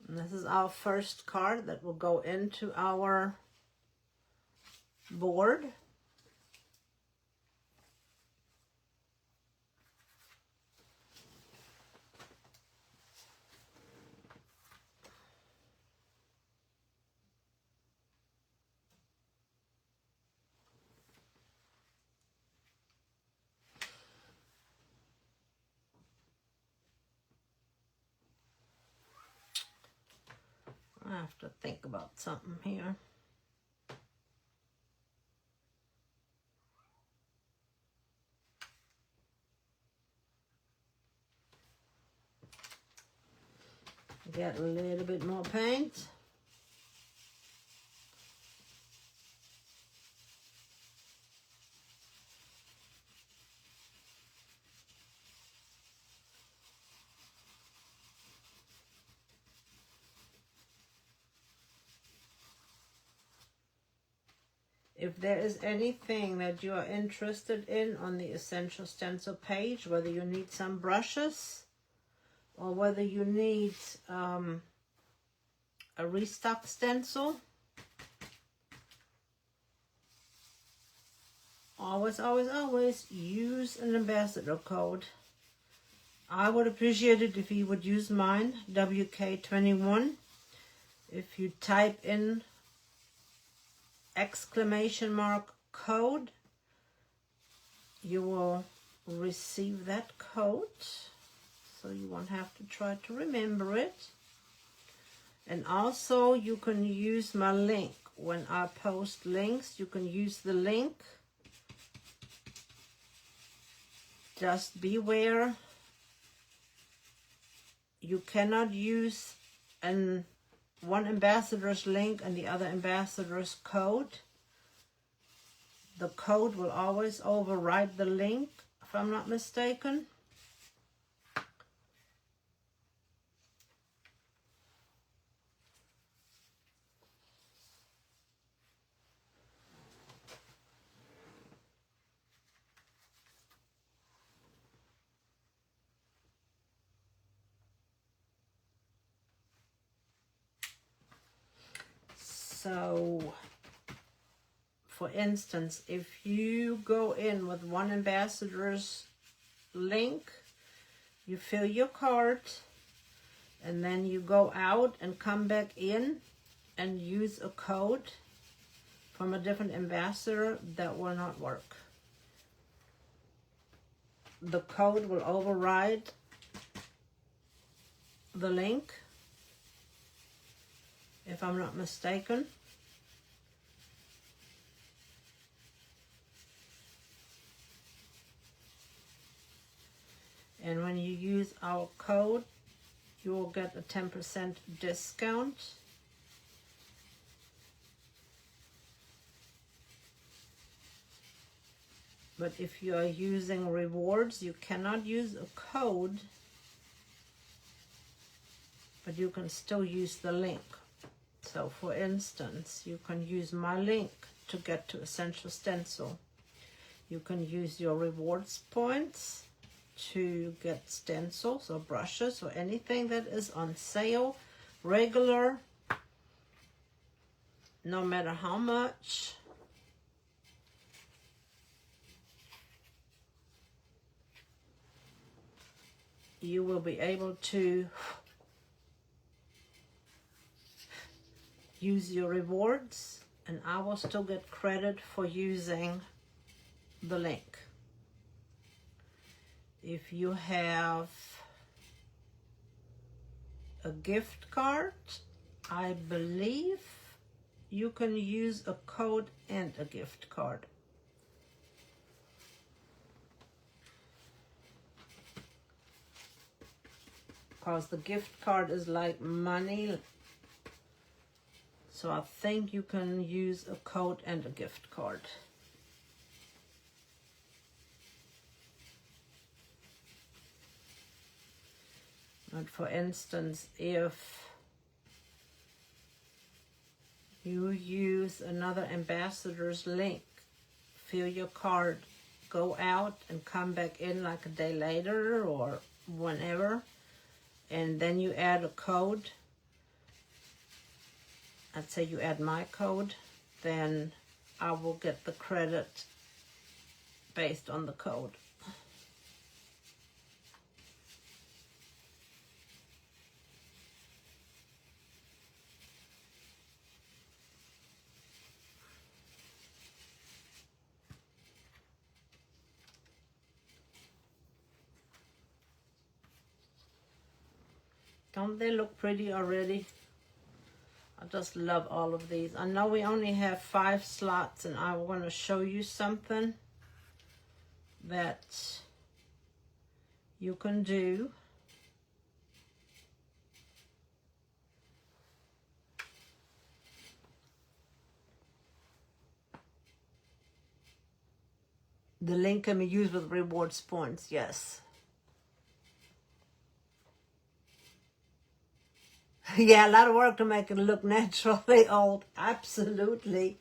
And this is our first card that will go into our board. I have to think about something here. Get a little bit more paint. If there is anything that you are interested in on the Essential Stencil page, whether you need some brushes or whether you need a restock stencil, always use an ambassador code. I would appreciate it if you would use mine, WK21. If you type in !code, you will receive that code, so you won't have to try to remember it. And also you can use my link. When I post links, you can use the link. Just beware, you cannot use one ambassador's link and the other ambassador's code. The code will always override the link, if I'm not mistaken. So, for instance, if you go in with one ambassador's link, you fill your cart, and then you go out and come back in and use a code from a different ambassador, that will not work. The code will override the link, if I'm not mistaken. And when you use our code, you will get a 10% discount. But if you are using rewards, you cannot use a code, but you can still use the link. So for instance, you can use my link to get to Essential Stencil. You can use your rewards points to get stencils or brushes or anything that is on sale, regular, no matter how much. You will be able to use your rewards, and I will still get credit for using the link. If you have a gift card, I believe you can use a code and a gift card. Because the gift card is like money, so I think you can use a code and a gift card. But for instance, if you use another ambassador's link, fill your card, go out and come back in like a day later or whenever, and then you add a code, let's say you add my code, then I will get the credit based on the code. Don't they look pretty already? I just love all of these. I know we only have 5 slots, and I want to show you something that you can do. The link can be used with rewards points, yes. Yeah, a lot of work to make it look naturally old. Absolutely.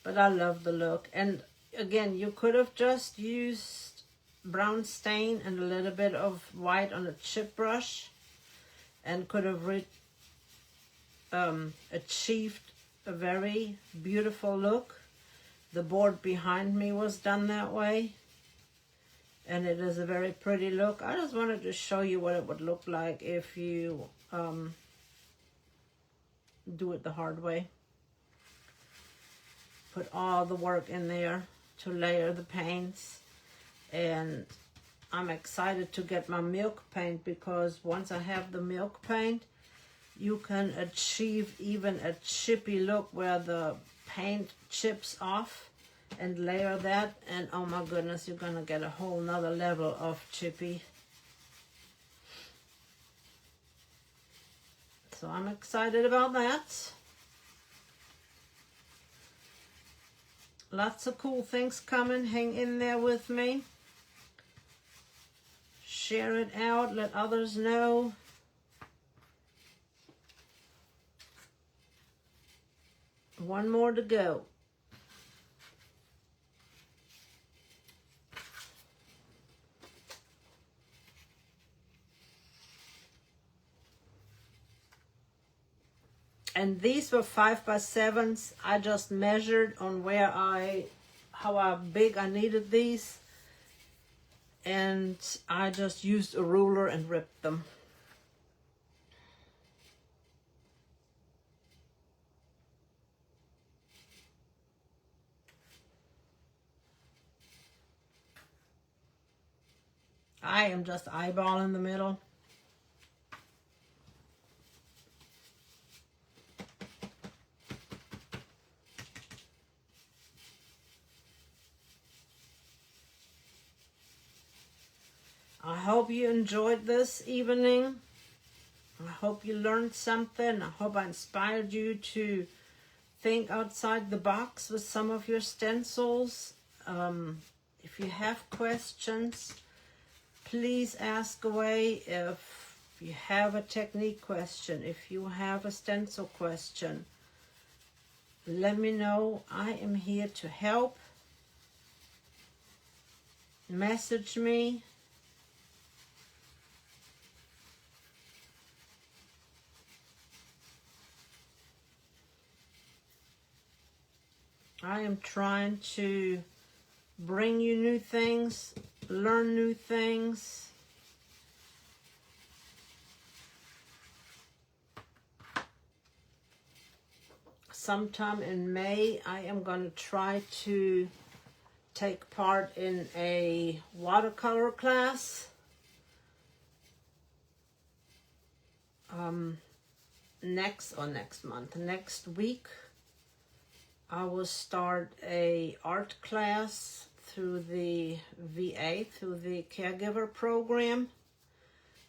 But I love the look. And again, you could have just used brown stain and a little bit of white on a chip brush and could have achieved a very beautiful look. The board behind me was done that way. And it is a very pretty look. I just wanted to show you what it would look like if you do it the hard way. Put all the work in there to layer the paints. And I'm excited to get my milk paint, because once I have the milk paint, you can achieve even a chippy look where the paint chips off. And layer that, and oh my goodness, you're gonna get a whole nother level of chippy. So I'm excited about that. Lots of cool things coming. Hang in there with me. Share it out, let others know. One more to go. And these were 5x7s. I just measured on how big I needed these. And I just used a ruler and ripped them. I am just eyeballing the middle. I hope you enjoyed this evening. I hope you learned something. I hope I inspired you to think outside the box with some of your stencils. If you have questions, please ask away. If you have a technique question, if you have a stencil question, let me know. I am here to help. Message me. I am trying to bring you new things, learn new things. Sometime in May, I am going to try to take part in a watercolor class. Next week, I will start a art class through the VA, through the caregiver program.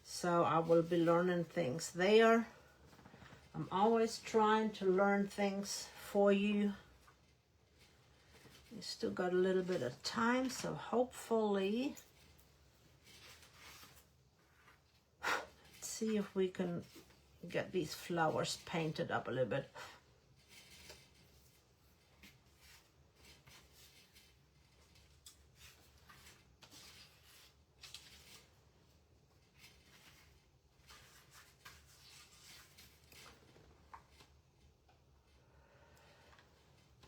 So I will be learning things there. I'm always trying to learn things for you. We still got a little bit of time, so hopefully, let's see if we can get these flowers painted up a little bit.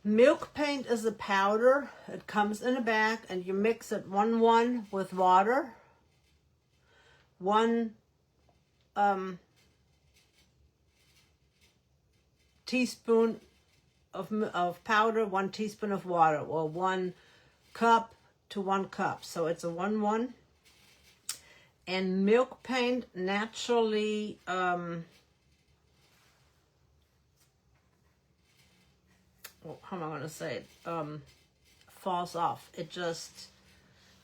Milk paint is a powder. It comes in a bag and you mix it 1-1 with water. 1 teaspoon of powder, 1 teaspoon of water, or 1 cup to 1 cup. So it's a 1-1. And milk paint naturally how am I going to say it? Falls off. It just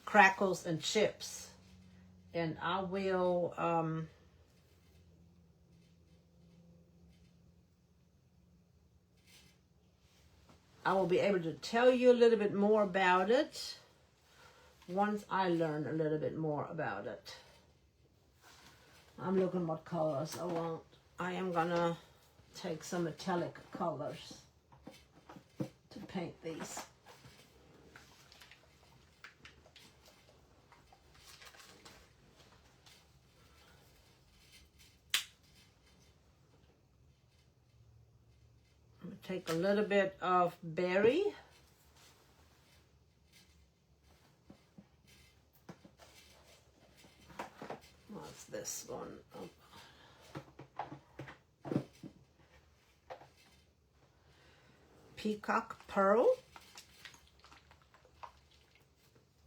crackles and chips. And I will be able to tell you a little bit more about it once I learn a little bit more about it. I'm looking what colors I want. I am gonna take some metallic colors to paint these. I'm gonna take a little bit of berry. What's this one? Oh. Peacock pearl.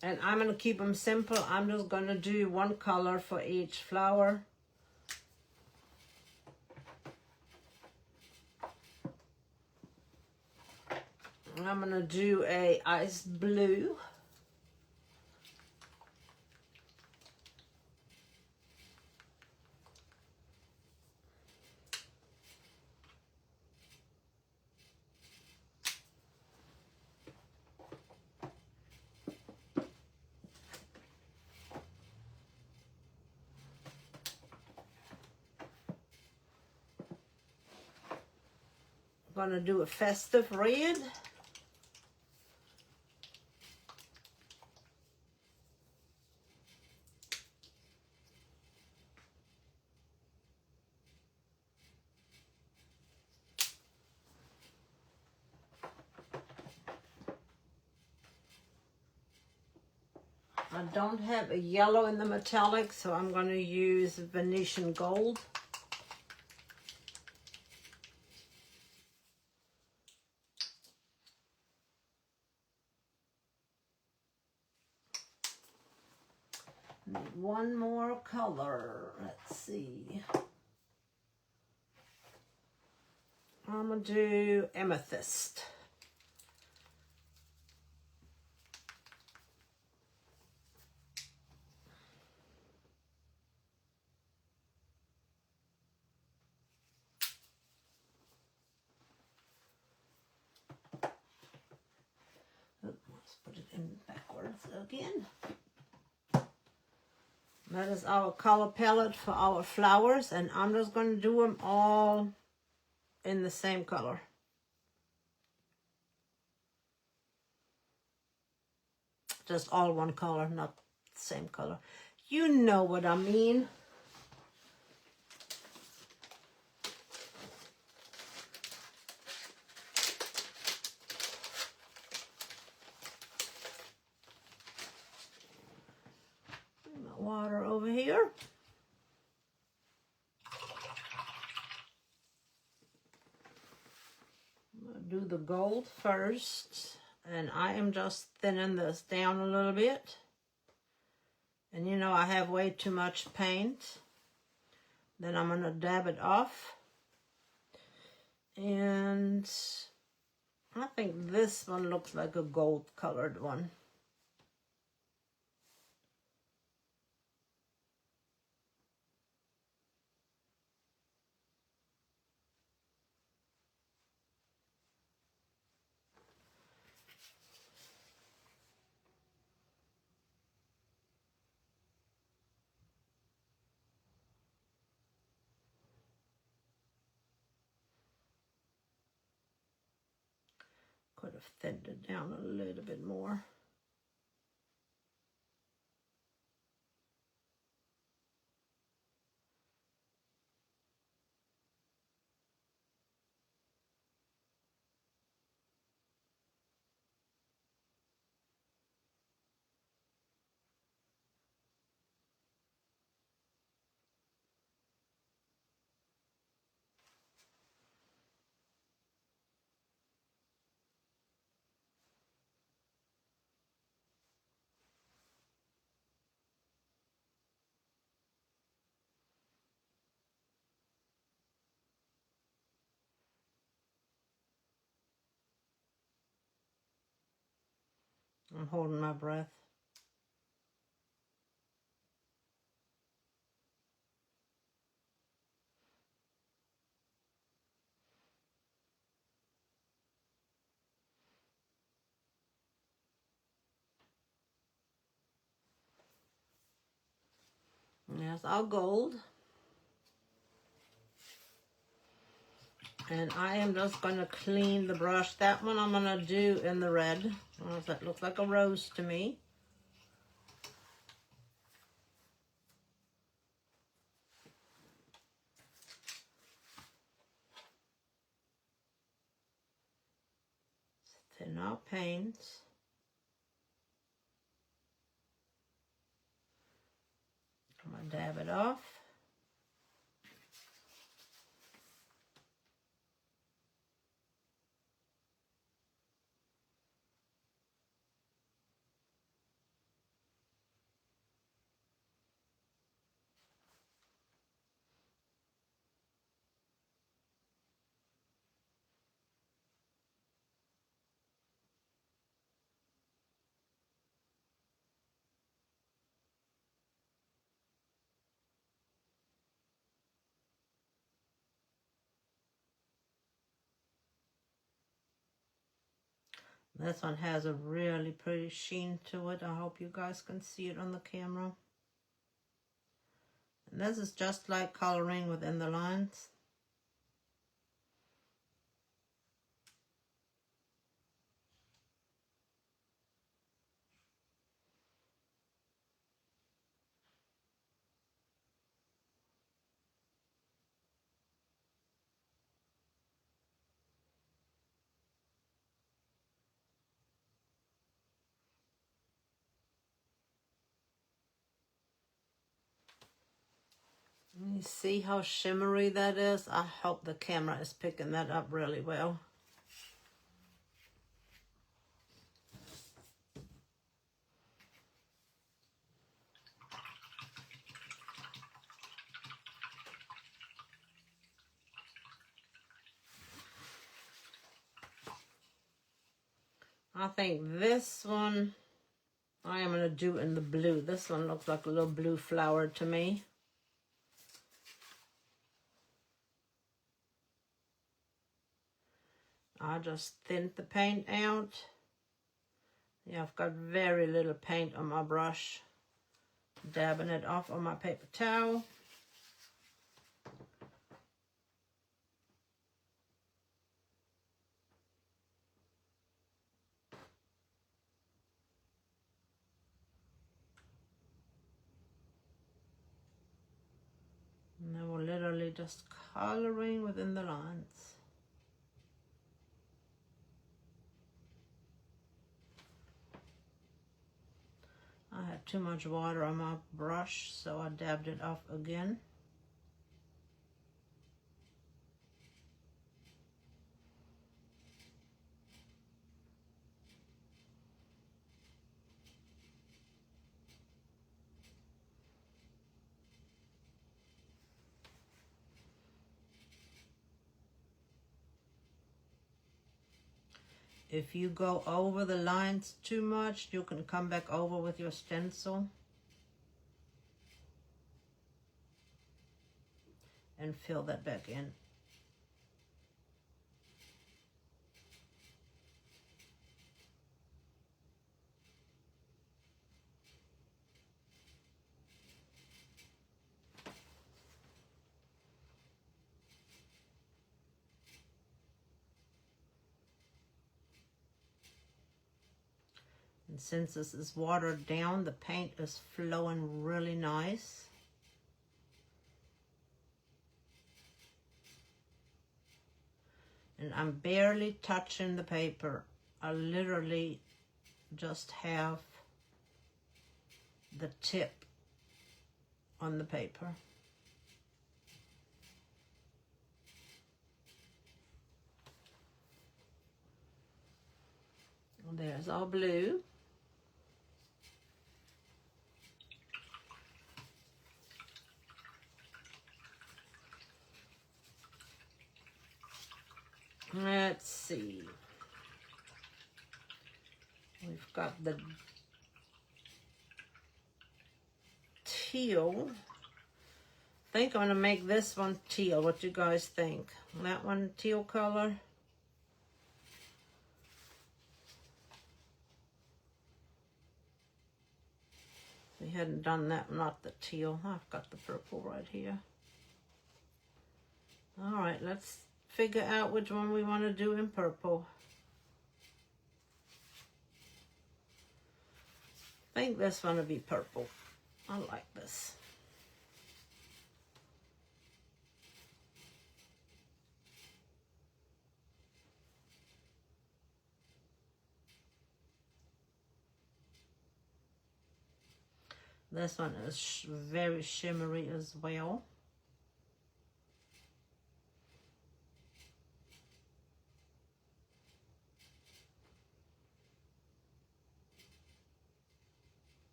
And I'm going to keep them simple. I'm just going to do 1 color for each flower. I'm going to do a ice blue. I'm going to do a festive red. I don't have a yellow in the metallic, so I'm going to use Venetian gold. Need 1 more color. Let's see. I'm going to do amethyst. Let's put it in backwards again. That is our color palette for our flowers, and I'm just going to do them all in the same color. Just all 1 color, not the same color. You know what I mean. My water over here. I'm going to do the gold first. And I am just thinning this down a little bit. And you know I have way too much paint. Then I'm going to dab it off. And I think this one looks like a gold colored one. Could have thinned it down a little bit more. I'm holding my breath. There's our gold. And I am just going to clean the brush. That one I'm going to do in the red. Oh, that looks like a rose to me. Thin our paints. I'm going to dab it off. This one has a really pretty sheen to it. I hope you guys can see it on the camera. And this is just like coloring within the lines. You see how shimmery that is? I hope the camera is picking that up really well. I think this one I am going to do in the blue. This one looks like a little blue flower to me. I just thinned the paint out. Yeah, I've got very little paint on my brush. Dabbing it off on my paper towel. And then we're literally just coloring within the lines. I had too much water on my brush, so I dabbed it off again. If you go over the lines too much, you can come back over with your stencil and fill that back in. And since this is watered down, the paint is flowing really nice. And I'm barely touching the paper. I literally just have the tip on the paper. There's our blue. Let's see. We've got the teal. I think I'm going to make this one teal. What do you guys think? That one teal color. We hadn't done that, not the teal. I've got the purple right here. All right, let's figure out which one we want to do in purple. I think this one will be purple. I like this. This one is very shimmery as well.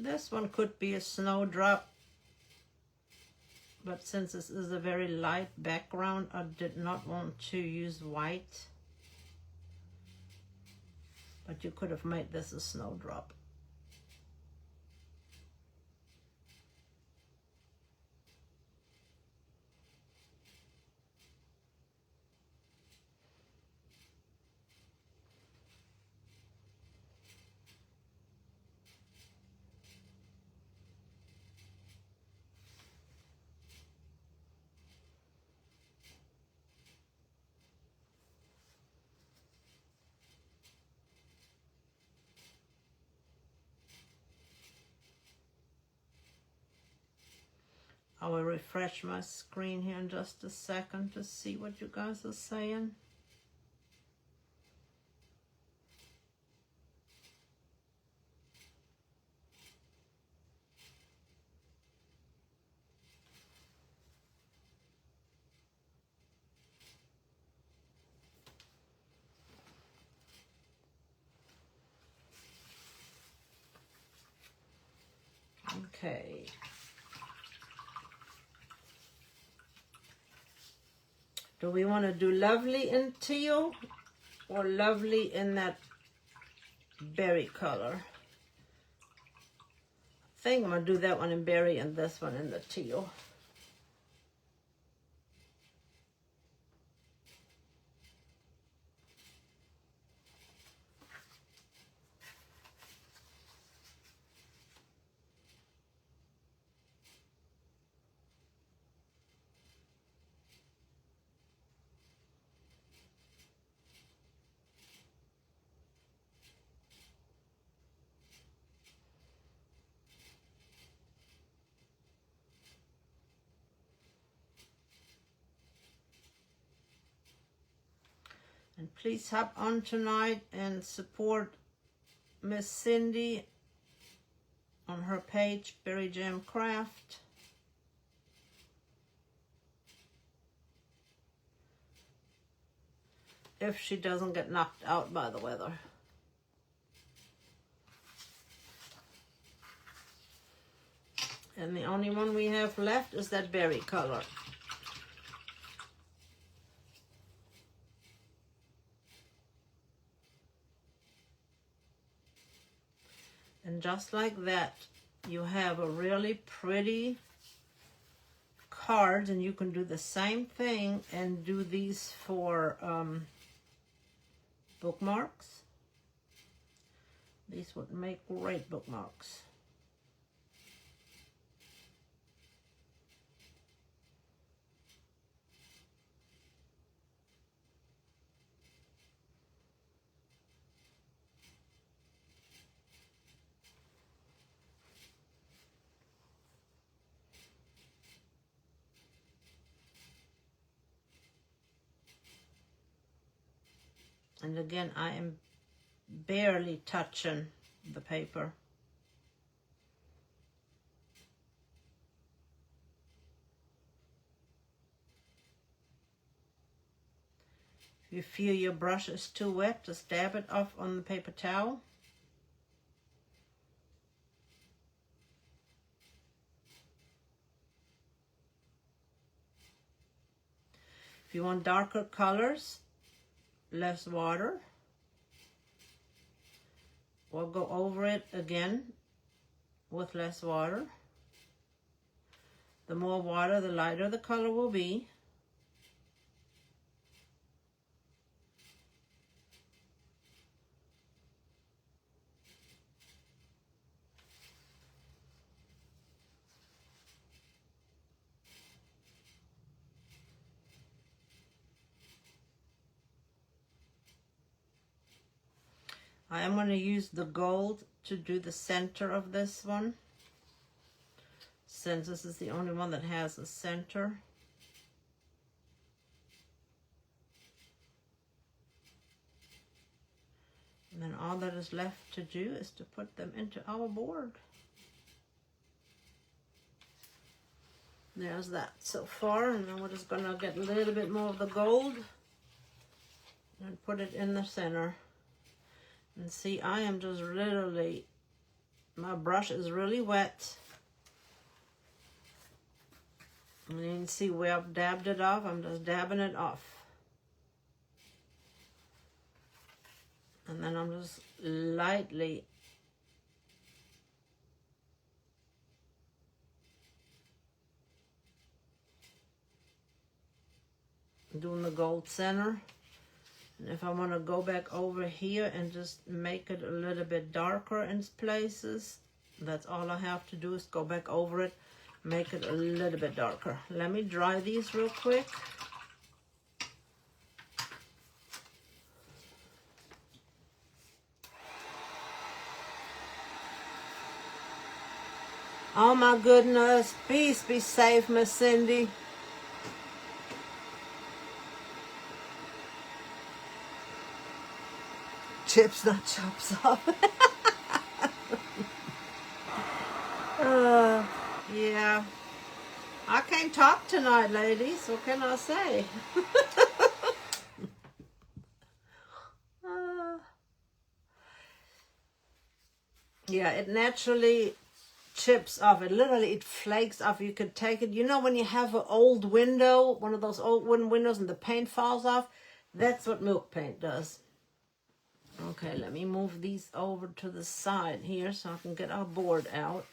This one could be a snowdrop, but since this is a very light background, I did not want to use white. But you could have made this a snowdrop. I will refresh my screen here in just a second to see what you guys are saying. Okay. Do we want to do lovely in teal or lovely in that berry color? I think I'm going to do that one in berry and this one in the teal. And please hop on tonight and support Miss Cindy on her page, Berry Jam Craft. If she doesn't get knocked out by the weather. And the only one we have left is that berry color. And just like that, you have a really pretty card, and you can do the same thing and do these for bookmarks. These would make great bookmarks. And again, I am barely touching the paper. If you feel your brush is too wet, just dab it off on the paper towel. If you want darker colors, less water. We'll go over it again with less water. The more water, the lighter the color will be. I am going to use the gold to do the center of this one, since this is the only one that has a center. And then all that is left to do is to put them into our board. There's that so far, and then we're just going to get a little bit more of the gold and put it in the center. And see, I am just literally, my brush is really wet. And you can see where I've dabbed it off. I'm just dabbing it off. And then I'm just lightly doing the gold center. And if I want to go back over here and just make it a little bit darker in places, that's all I have to do is go back over it, make it a little bit darker. Let me dry these real quick. Oh my goodness, please be safe, Miss Cindy. Chips, not chops off. Yeah. I can't talk tonight, ladies. What can I say? Yeah, it naturally chips off. It literally, it flakes off. You could take it. You know when you have an old window, one of those old wooden windows, and the paint falls off? That's what milk paint does. Okay, let me move these over to the side here so I can get our board out.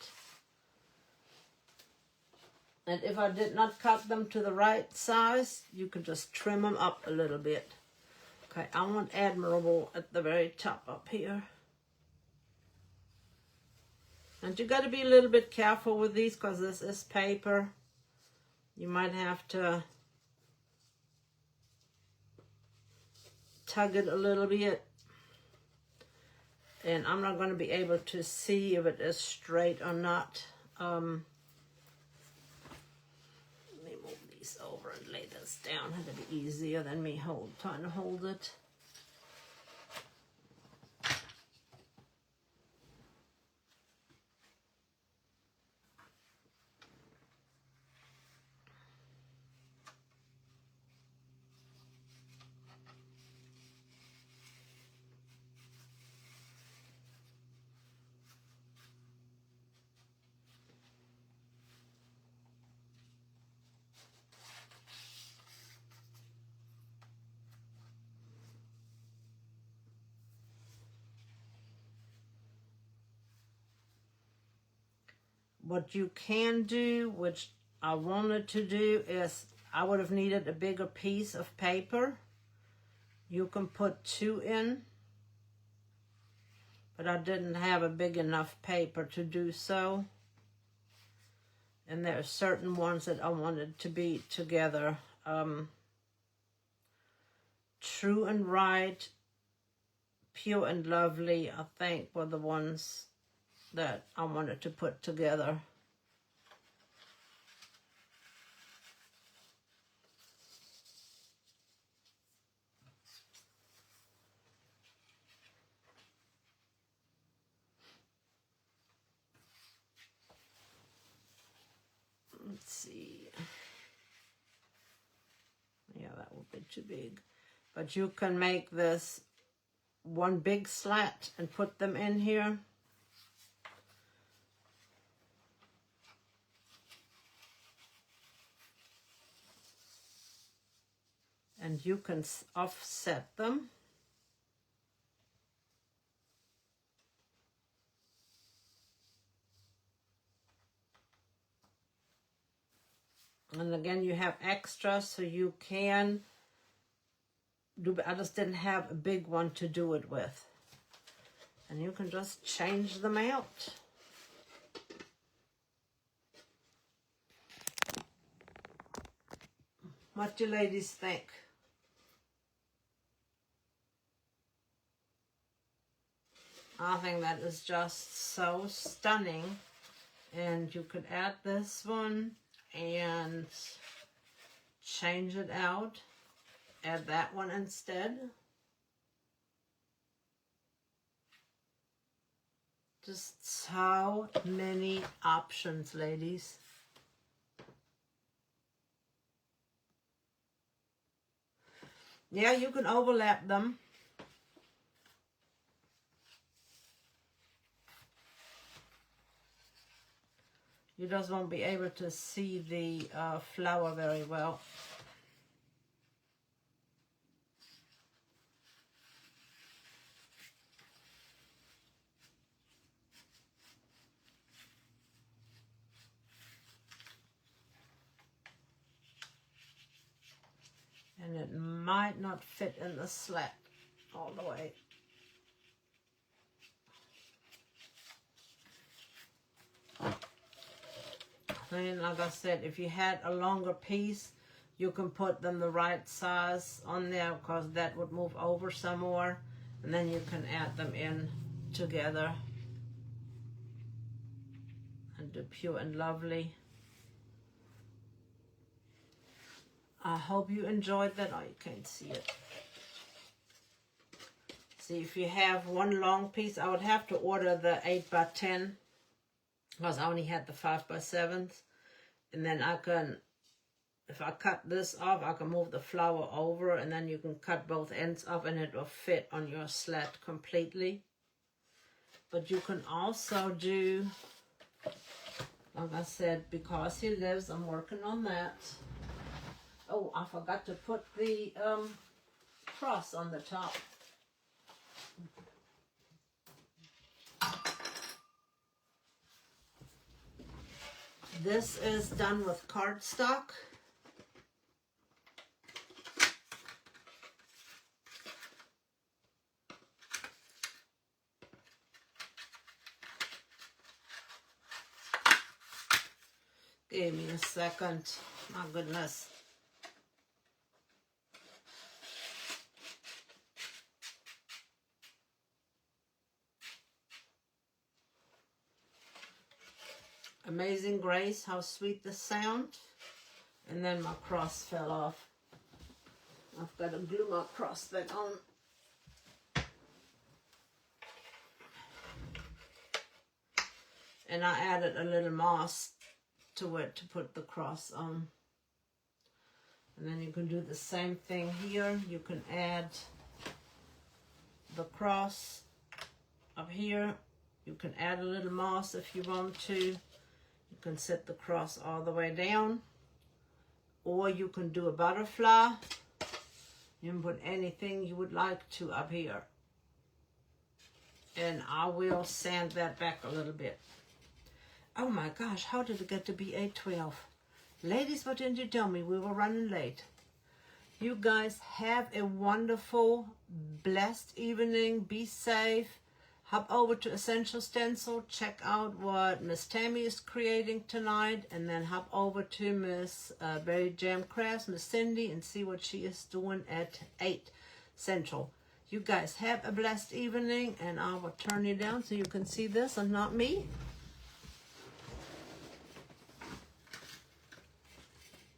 And if I did not cut them to the right size, you could just trim them up a little bit. Okay, I want admirable at the very top up here. And you got to be a little bit careful with these because this is paper. You might have to tug it a little bit. And I'm not going to be able to see if it is straight or not. Let me move these over and lay this down. It'll be easier than me trying to hold it. What you can do, which I wanted to do, is I would have needed a bigger piece of paper. You can put 2 in, but I didn't have a big enough paper to do so. And there are certain ones that I wanted to be together. True and Right, Pure and Lovely, I think, were the ones that I wanted to put together. Let's see. Yeah, that would be too big. But you can make this one big slat and put them in here. and you can offset them. And again, you have extra, so you can do, I just didn't have a big one to do it with. And you can just change them out. What do you ladies think? I think that is just so stunning. And you could add this one and change it out. Add that one instead. Just so many options, ladies. Yeah, you can overlap them. You just won't be able to see the flower very well. And it might not fit in the slat all the way. And like I said, if you had a longer piece, you can put them the right size on there, because that would move over some more. And then you can add them in together and do Pure and Lovely. I hope you enjoyed that. Oh, you can't see it. See, if you have one long piece, I would have to order the 8x10, because I only had the 5x7s. And then I can, if I cut this off, I can move the flower over, and then you can cut both ends off and it will fit on your slat completely. But you can also do, like I said, Because He Lives, I'm working on that. Oh, I forgot to put the cross on the top. This is done with cardstock. Give me a second. My goodness. Amazing Grace, how sweet the sound. And then my cross fell off. I've got to glue my cross back on. And I added a little moss to it to put the cross on. And then you can do the same thing here. You can add the cross up here. You can add a little moss if you want to. You can set the cross all the way down, or you can do a butterfly. You can put anything you would like to up here. And I will sand that back a little bit. Oh my gosh, how did it get to be 8:12? Ladies, what didn't you tell me? We were running late. You guys have a wonderful, blessed evening. Be safe. Hop over to Essential Stencil, check out what Miss Tammy is creating tonight, and then hop over to Miss Berry Jam Crafts, Miss Cindy, and see what she is doing at 8 Central. You guys have a blessed evening, and I will turn you down so you can see this and not me.